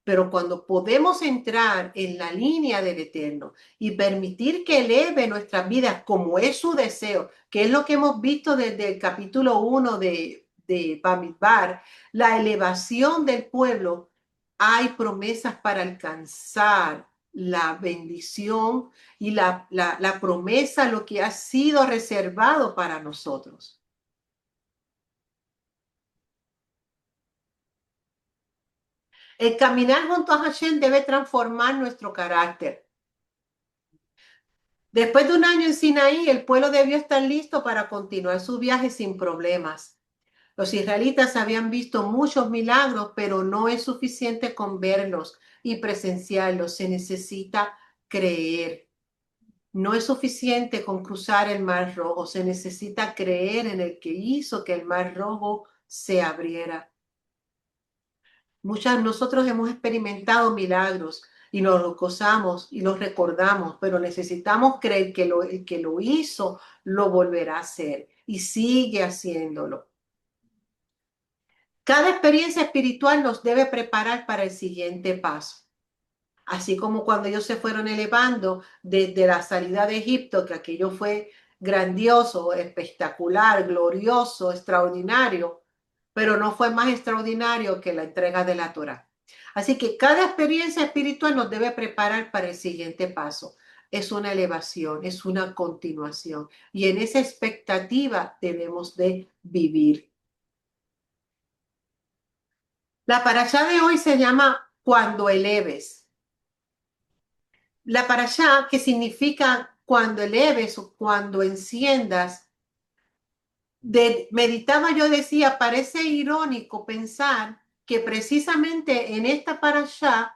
Pero cuando podemos entrar en la línea del Eterno y permitir que eleve nuestras vidas como es su deseo, que es lo que hemos visto desde el capítulo 1 de Bamidbar, la elevación del pueblo, hay promesas para alcanzar la bendición y la promesa, lo que ha sido reservado para nosotros. El caminar junto a Hashem debe transformar nuestro carácter. Después de un año en Sinaí, el pueblo debió estar listo para continuar su viaje sin problemas. Los israelitas habían visto muchos milagros, pero no es suficiente con verlos y presenciarlos. Se necesita creer. No es suficiente con cruzar el Mar Rojo. Se necesita creer en el que hizo que el Mar Rojo se abriera. Nosotros hemos experimentado milagros y nos los gozamos y los recordamos, pero necesitamos creer que el que lo hizo lo volverá a hacer y sigue haciéndolo. Cada experiencia espiritual nos debe preparar para el siguiente paso. Así como cuando ellos se fueron elevando desde la salida de Egipto, que aquello fue grandioso, espectacular, glorioso, extraordinario, pero no fue más extraordinario que la entrega de la Torá. Así que cada experiencia espiritual nos debe preparar para el siguiente paso. Es una elevación, es una continuación. Y en esa expectativa debemos de vivir. La parashá de hoy se llama Cuando eleves. La parashá, que significa cuando eleves o cuando enciendas, meditaba yo, decía, parece irónico pensar que precisamente en esta parashá,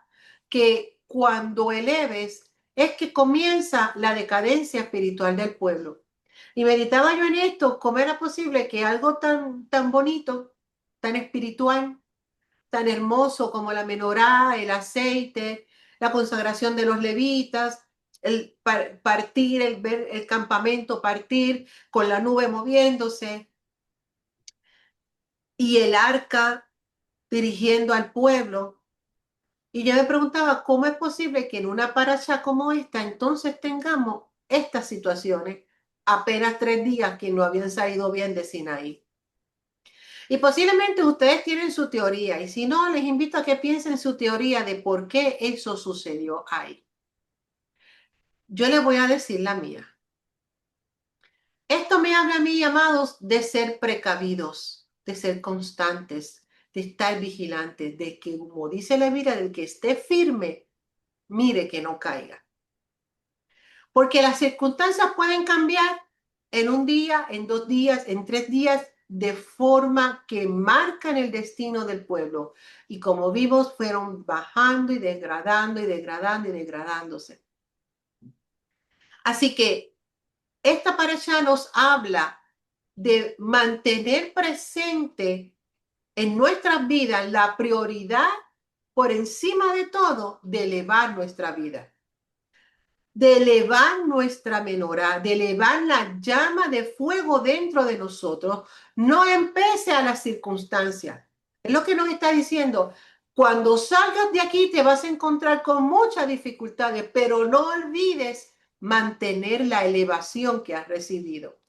que cuando eleves es que comienza la decadencia espiritual del pueblo. Y meditaba yo en esto, cómo era posible que algo tan bonito, tan espiritual, tan hermoso como la menorá, el aceite, la consagración de los levitas, el partir, el ver el campamento partir con la nube moviéndose y el arca dirigiendo al pueblo. Y yo me preguntaba, ¿cómo es posible que en una paracha como esta entonces tengamos estas situaciones apenas 3 días que no habían salido bien de Sinaí? Y posiblemente ustedes tienen su teoría, y si no, les invito a que piensen su teoría de por qué eso sucedió ahí. Yo les voy a decir la mía. Esto me habla a mí, amados, de ser precavidos, de ser constantes, de estar vigilantes, de que, como dice la Biblia, del que esté firme, mire que no caiga. Porque las circunstancias pueden cambiar en un día, en 2 días, en 3 días, de forma que marcan el destino del pueblo. Y como vimos, fueron bajando y degradando y degradando y degradándose. Así que esta parasha nos habla de mantener presente en nuestras vidas la prioridad por encima de todo de elevar nuestra vida, de elevar nuestra menorá, de elevar la llama de fuego dentro de nosotros, no en pese a las circunstancias. Es lo que nos está diciendo. Cuando salgas de aquí te vas a encontrar con muchas dificultades, pero no olvides mantener la elevación que has recibido.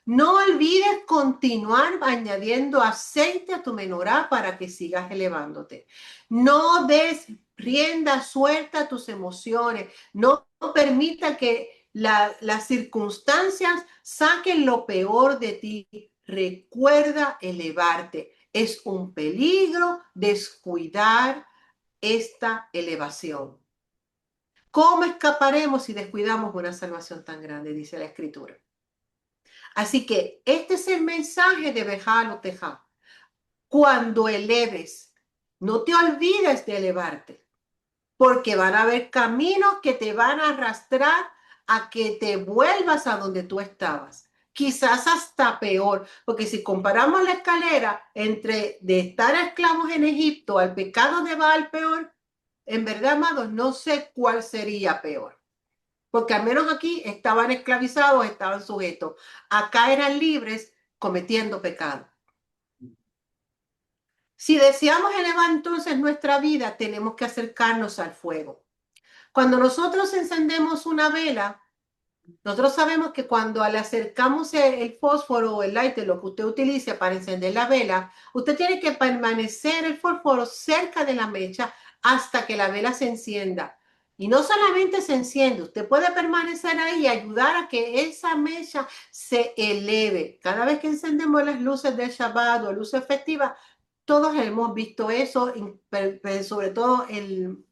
No olvides continuar añadiendo aceite a tu menorá para que sigas elevándote. No des rienda suelta a tus emociones. No permita que las circunstancias saquen lo peor de ti. Recuerda elevarte. Es un peligro descuidar esta elevación. ¿Cómo escaparemos si descuidamos una salvación tan grande? Dice la Escritura. Así que este es el mensaje de Bejalo Tejá. Cuando eleves, no te olvides de elevarte, porque van a haber caminos que te van a arrastrar a que te vuelvas a donde tú estabas. Quizás hasta peor, porque si comparamos la escalera entre de estar esclavos en Egipto al pecado de Baal peor, en verdad, amados, no sé cuál sería peor. Porque al menos aquí estaban esclavizados, estaban sujetos. Acá eran libres cometiendo pecado. Si deseamos elevar entonces nuestra vida, tenemos que acercarnos al fuego. Cuando nosotros encendemos una vela, nosotros sabemos que cuando le acercamos el fósforo o el lighter, lo que usted utilice para encender la vela, usted tiene que permanecer el fósforo cerca de la mecha hasta que la vela se encienda. Y no solamente se enciende, usted puede permanecer ahí y ayudar a que esa mecha se eleve. Cada vez que encendemos las luces del Shabbat o luces festivas, todos hemos visto eso, sobre todo en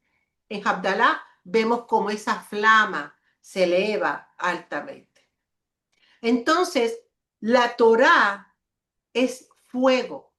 Abdalá, vemos cómo esa flama se eleva altamente. Entonces, la Torá es fuego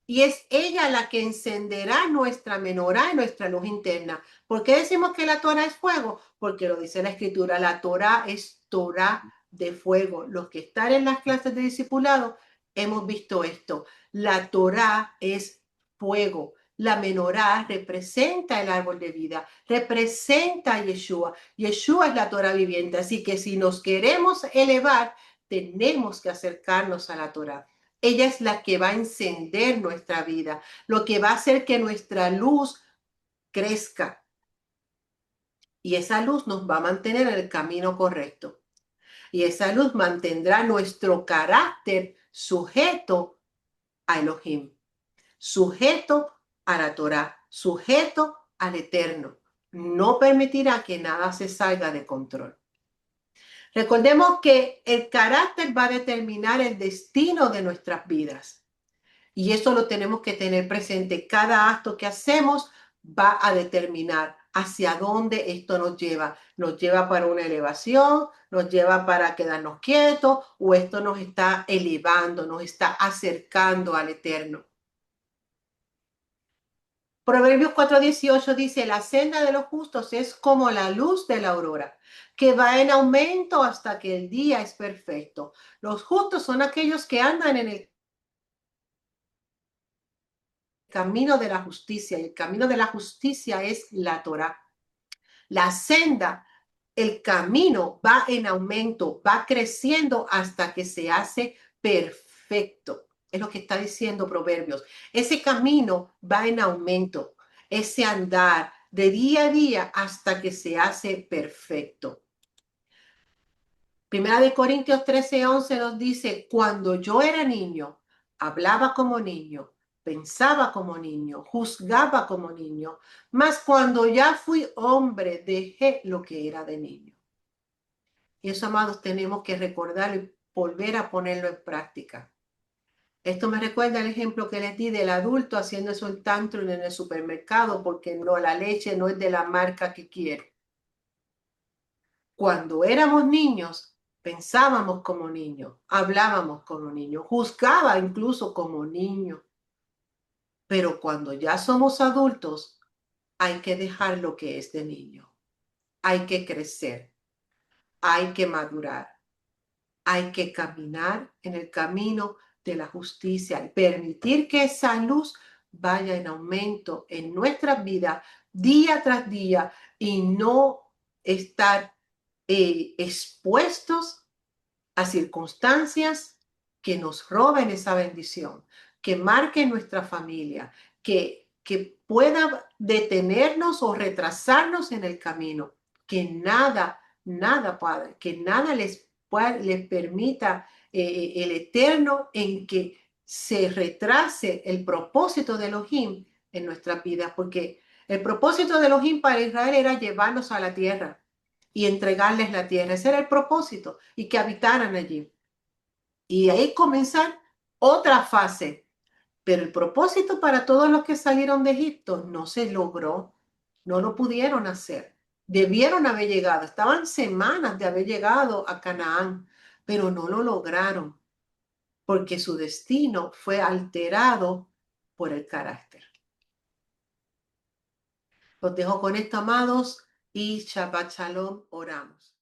y es ella la que encenderá nuestra menorá y nuestra luz interna. ¿Por qué decimos que la Torá es fuego? Porque lo dice la Escritura, la Torá es Torá de fuego. Los que están en las clases de discipulado hemos visto esto. La Torá es fuego. La menorá representa el árbol de vida, representa a Yeshua. Yeshua es la Torá viviente, así que si nos queremos elevar, tenemos que acercarnos a la Torá. Ella es la que va a encender nuestra vida, lo que va a hacer que nuestra luz crezca. Y esa luz nos va a mantener en el camino correcto. Y esa luz mantendrá nuestro carácter sujeto a Elohim, sujeto a la Torá, sujeto al Eterno. No permitirá que nada se salga de control. Recordemos que el carácter va a determinar el destino de nuestras vidas. Y eso lo tenemos que tener presente. Cada acto que hacemos va a determinar hacia dónde esto nos lleva. Nos lleva para una elevación, nos lleva para quedarnos quietos o esto nos está elevando, nos está acercando al eterno. Proverbios 4:18 dice, la senda de los justos es como la luz de la aurora, que va en aumento hasta que el día es perfecto. Los justos son aquellos que andan en el camino de la justicia, y el camino de la justicia es la Torá. La senda, el camino va en aumento, va creciendo hasta que se hace perfecto. Es lo que está diciendo Proverbios. Ese camino va en aumento, ese andar de día a día hasta que se hace perfecto. Primera de Corintios 13:11 nos dice, cuando yo era niño, hablaba como niño, pensaba como niño, juzgaba como niño, mas cuando ya fui hombre, dejé lo que era de niño. Y eso, amados, tenemos que recordarlo y volver a ponerlo en práctica. Esto me recuerda el ejemplo que les di del adulto haciendo eso en tantrum en el supermercado porque no, la leche no es de la marca que quiere. Cuando éramos niños, pensábamos como niños, hablábamos como niños, juzgaba incluso como niño. Pero cuando ya somos adultos, hay que dejar lo que es de niño. Hay que crecer, hay que madurar, hay que caminar en el camino de la justicia y permitir que esa luz vaya en aumento en nuestras vidas día tras día y no estar expuestos a circunstancias que nos roben esa bendición, que marquen nuestra familia, que pueda detenernos o retrasarnos en el camino, que nada, Padre, que nada les permita el Eterno en que se retrase el propósito de Elohim en nuestras vidas, porque el propósito de Elohim para Israel era llevarnos a la tierra y entregarles la tierra. Ese era el propósito y que habitaran allí. Y ahí comenzar otra fase. Pero el propósito para todos los que salieron de Egipto no se logró, no lo pudieron hacer. Debieron haber llegado, estaban semanas de haber llegado a Canaán, pero no lo lograron porque su destino fue alterado por el carácter. Los dejo con esto, amados, y Shabbat Shalom, oramos.